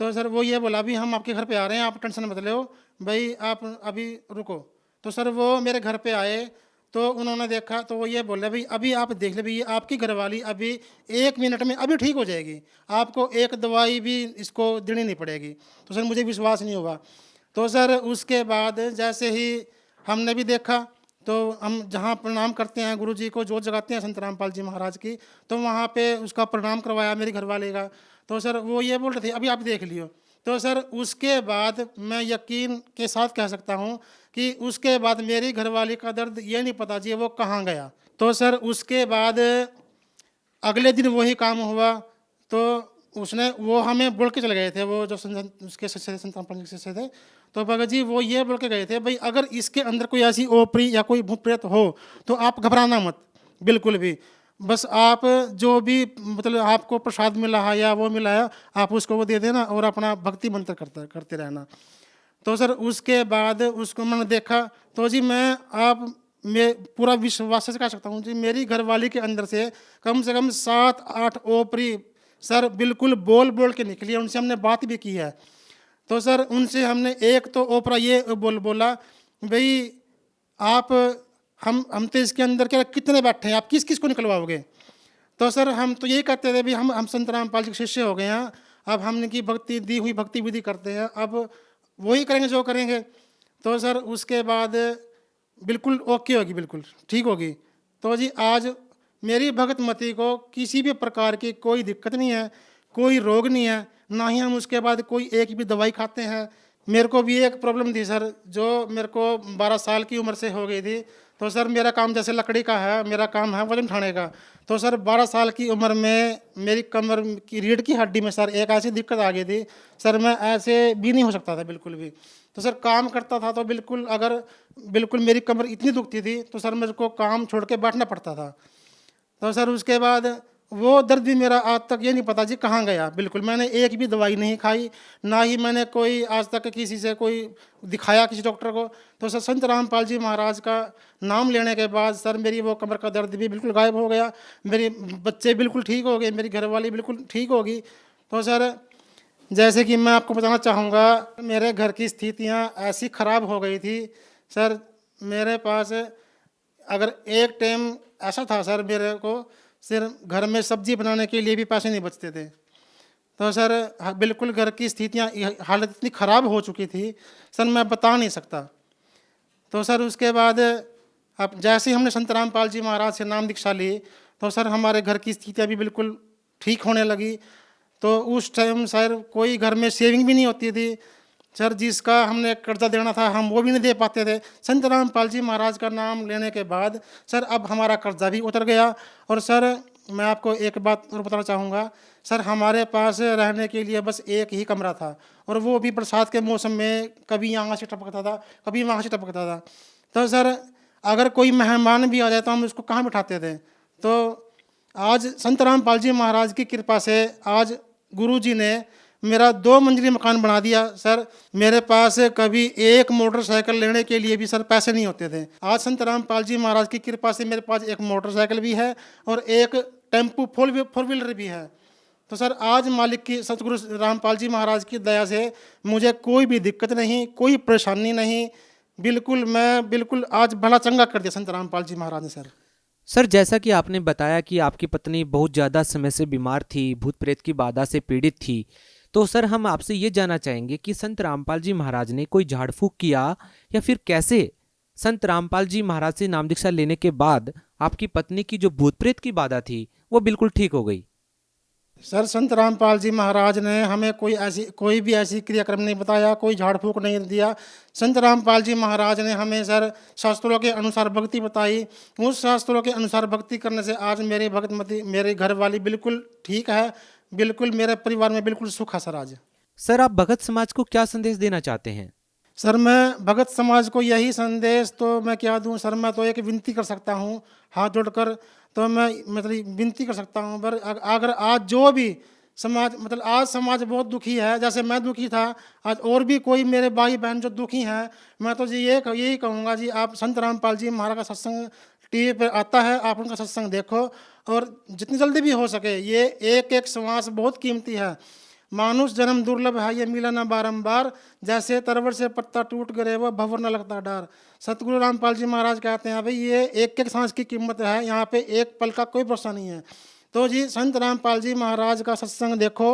तो सर वो ये बोला अभी हम आपके घर पे आ रहे हैं, आप टेंशन मत लो भाई, आप अभी रुको। तो सर वो मेरे घर पे आए, तो उन्होंने देखा तो वो ये बोले भाई अभी आप देख ले भाई आपकी घरवाली अभी 1 मिनट में अभी ठीक हो जाएगी, आपको एक दवाई भी इसको देनी नहीं पड़ेगी। तो सर मुझे विश्वास नहीं हुआ। तो सर उसके बाद जैसे ही हमने भी देखा, तो हम जहाँ प्रणाम करते हैं गुरु जी को, जोत जगाते हैं संत रामपाल जी महाराज की, तो वहाँ पे उसका प्रणाम करवाया मेरी घरवाले का। तो सर वो ये बोल रहे थे अभी आप देख लियो। तो सर उसके बाद मैं यकीन के साथ कह सकता हूँ कि उसके बाद मेरी घरवाली का दर्द ये नहीं पता जी वो कहाँ गया। तो सर उसके बाद अगले दिन वही काम हुआ, तो उसने वो हमें बोल के चले गए थे, वो जो उसके शिष्य संत रामपाल जी शिष्य थे, तो भगत जी वो ये बोल के गए थे भाई अगर इसके अंदर कोई ऐसी ओपरी या कोई भूत प्रेत हो तो आप घबराना मत बिल्कुल भी, बस आप जो भी मतलब आपको प्रसाद मिला है या वो मिला है आप उसको वो दे देना और अपना भक्ति मंत्र करते रहना। तो सर उसके बाद उसको मैंने देखा, तो जी मैं पूरा विश्वास से कह सकता हूँ जी मेरी घरवाली के अंदर से कम 7-8 ओपरी सर बिल्कुल बोल के निकली है। उनसे हमने बात भी की है। तो सर उनसे हमने एक तो ओपरा ये बोला भाई आप हम तो इसके अंदर क्या कितने बैठे हैं, आप किस किस को निकलवाओगे। तो सर हम तो यही कहते थे भी हम संत रामपाल जी के शिष्य हो गए हैं, अब हमने की भक्ति दी हुई भक्ति विधि करते हैं, अब वही करेंगे जो करेंगे। तो सर उसके बाद बिल्कुल ओके होगी, बिल्कुल ठीक होगी। तो जी आज मेरी भगत मती को किसी भी प्रकार की कोई दिक्कत नहीं है, कोई रोग नहीं है, ना ही हम उसके बाद कोई एक भी दवाई खाते हैं। मेरे को भी एक प्रॉब्लम थी सर, जो मेरे को 12 साल की उम्र से हो गई थी। तो सर मेरा काम जैसे लकड़ी का है, मेरा काम है वजन उठाने का। तो सर 12 साल की उम्र में मेरी कमर की रीढ़ की हड्डी में सर एक ऐसी दिक्कत आ गई थी सर, मैं ऐसे भी नहीं हो सकता था बिल्कुल भी। तो सर काम करता था तो बिल्कुल मेरी कमर इतनी दुखती थी तो सर मेरे को काम छोड़ के बैठना पड़ता था। तो सर उसके बाद वो दर्द भी मेरा आज तक ये नहीं पता जी कहाँ गया। बिल्कुल मैंने एक भी दवाई नहीं खाई, ना ही मैंने कोई आज तक किसी से कोई दिखाया किसी डॉक्टर को। तो सर संत रामपाल जी महाराज का नाम लेने के बाद सर मेरी वो कमर का दर्द भी बिल्कुल गायब हो गया, मेरे बच्चे बिल्कुल ठीक हो गए, मेरी घरवाली बिल्कुल ठीक होगी। तो सर जैसे कि मैं आपको बताना चाहूँगा, मेरे घर की स्थितियाँ ऐसी ख़राब हो गई थी सर, मेरे पास अगर एक टाइम ऐसा था सर, मेरे को सिर्फ घर में सब्जी बनाने के लिए भी पैसे नहीं बचते थे। तो सर बिल्कुल घर की स्थितियाँ हालत इतनी ख़राब हो चुकी थी सर, मैं बता नहीं सकता। तो सर उसके बाद अब जैसे ही हमने संत रामपाल जी महाराज से नाम दीक्षा ली तो सर हमारे घर की स्थितियाँ भी बिल्कुल ठीक होने लगी। तो उस टाइम सर कोई घर में सेविंग भी नहीं होती थी सर, जिसका हमने कर्जा देना था हम वो भी नहीं दे पाते थे। संत रामपाल जी महाराज का नाम लेने के बाद सर अब हमारा कर्जा भी उतर गया। और सर मैं आपको एक बात और बताना चाहूँगा सर, हमारे पास रहने के लिए बस एक ही कमरा था और वो भी बरसात के मौसम में कभी यहाँ से टपकता था कभी वहाँ से टपकता था। तो सर अगर कोई मेहमान भी आ जाए तो हम उसको कहाँ बिठाते थे। तो आज संत रामपाल जी महाराज की कृपा से आज गुरु जी ने मेरा 2 मंजिली मकान बना दिया सर। मेरे पास कभी एक मोटरसाइकिल लेने के लिए भी सर पैसे नहीं होते थे। आज संत रामपाल जी महाराज की कृपा से मेरे पास एक मोटरसाइकिल भी है और एक टेम्पू 4 व्हीलर भी है। तो सर आज मालिक की सतगुरु रामपाल जी महाराज की दया से मुझे कोई भी दिक्कत नहीं, कोई परेशानी नहीं, बिल्कुल आज भला चंगा कर दिया संत रामपाल जी महाराज ने। सर जैसा कि आपने बताया कि आपकी पत्नी बहुत ज़्यादा समय से बीमार थी, भूत प्रेत की बाधा से पीड़ित थी, तो सर हम आपसे ये जानना चाहेंगे कि संत रामपाल जी महाराज ने कोई झाड़ फूक किया या फिर कैसे संत रामपाल जी महाराज से नाम दीक्षा लेने के बाद आपकी पत्नी की जो भूत प्रेत की बाधा थी वो बिल्कुल ठीक हो गई। सर संत रामपाल जी महाराज ने हमें कोई भी ऐसी क्रियाक्रम नहीं बताया, कोई झाड़ फूक नहीं दिया। संत रामपाल जी महाराज ने हमें सर शास्त्रों के अनुसार भक्ति बताई। उस शास्त्रों के अनुसार भक्ति करने से आज मेरी भगतमती मेरी घरवाली बिल्कुल ठीक है, बिल्कुल मेरे परिवार में बिल्कुल सुख है सर। आज सर आप भगत समाज को क्या संदेश देना चाहते हैं? सर मैं भगत समाज को यही संदेश तो मैं क्या दूं सर, मैं तो एक विनती कर सकता हूं हाथ जोड़कर, तो मैं मतलब विनती कर सकता हूं। पर अगर आज जो भी समाज आज समाज बहुत दुखी है, जैसे मैं दुखी था, आज और भी कोई मेरे भाई बहन जो दुखी हैं, मैं तो जी यही कहूँगा जी आप संत रामपाल जी महाराज का सत्संग टीवी पर आता है, आप उनका सत्संग देखो और जितनी जल्दी भी हो सके, ये एक श्वास बहुत कीमती है। मानुष जन्म दुर्लभ है, ये मिला ना बारंबार, जैसे तरवर से पत्ता टूट गए वो भंवर न लगता डर। सतगुरु रामपाल जी महाराज कहते हैं भाई ये एक सांस की कीमत है, यहाँ पे एक पल का कोई भरोसा नहीं है। तो जी संत रामपाल जी महाराज का सत्संग देखो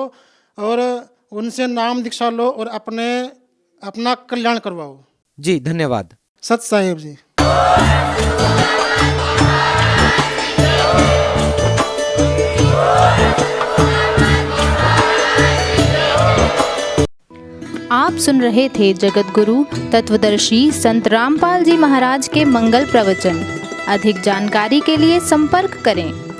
और उनसे नाम दीक्षा लो और अपना कल्याण करवाओ। जी धन्यवाद। सत साहिब जी। आप सुन रहे थे जगत गुरु तत्वदर्शी संत रामपाल जी महाराज के मंगल प्रवचन। अधिक जानकारी के लिए संपर्क करें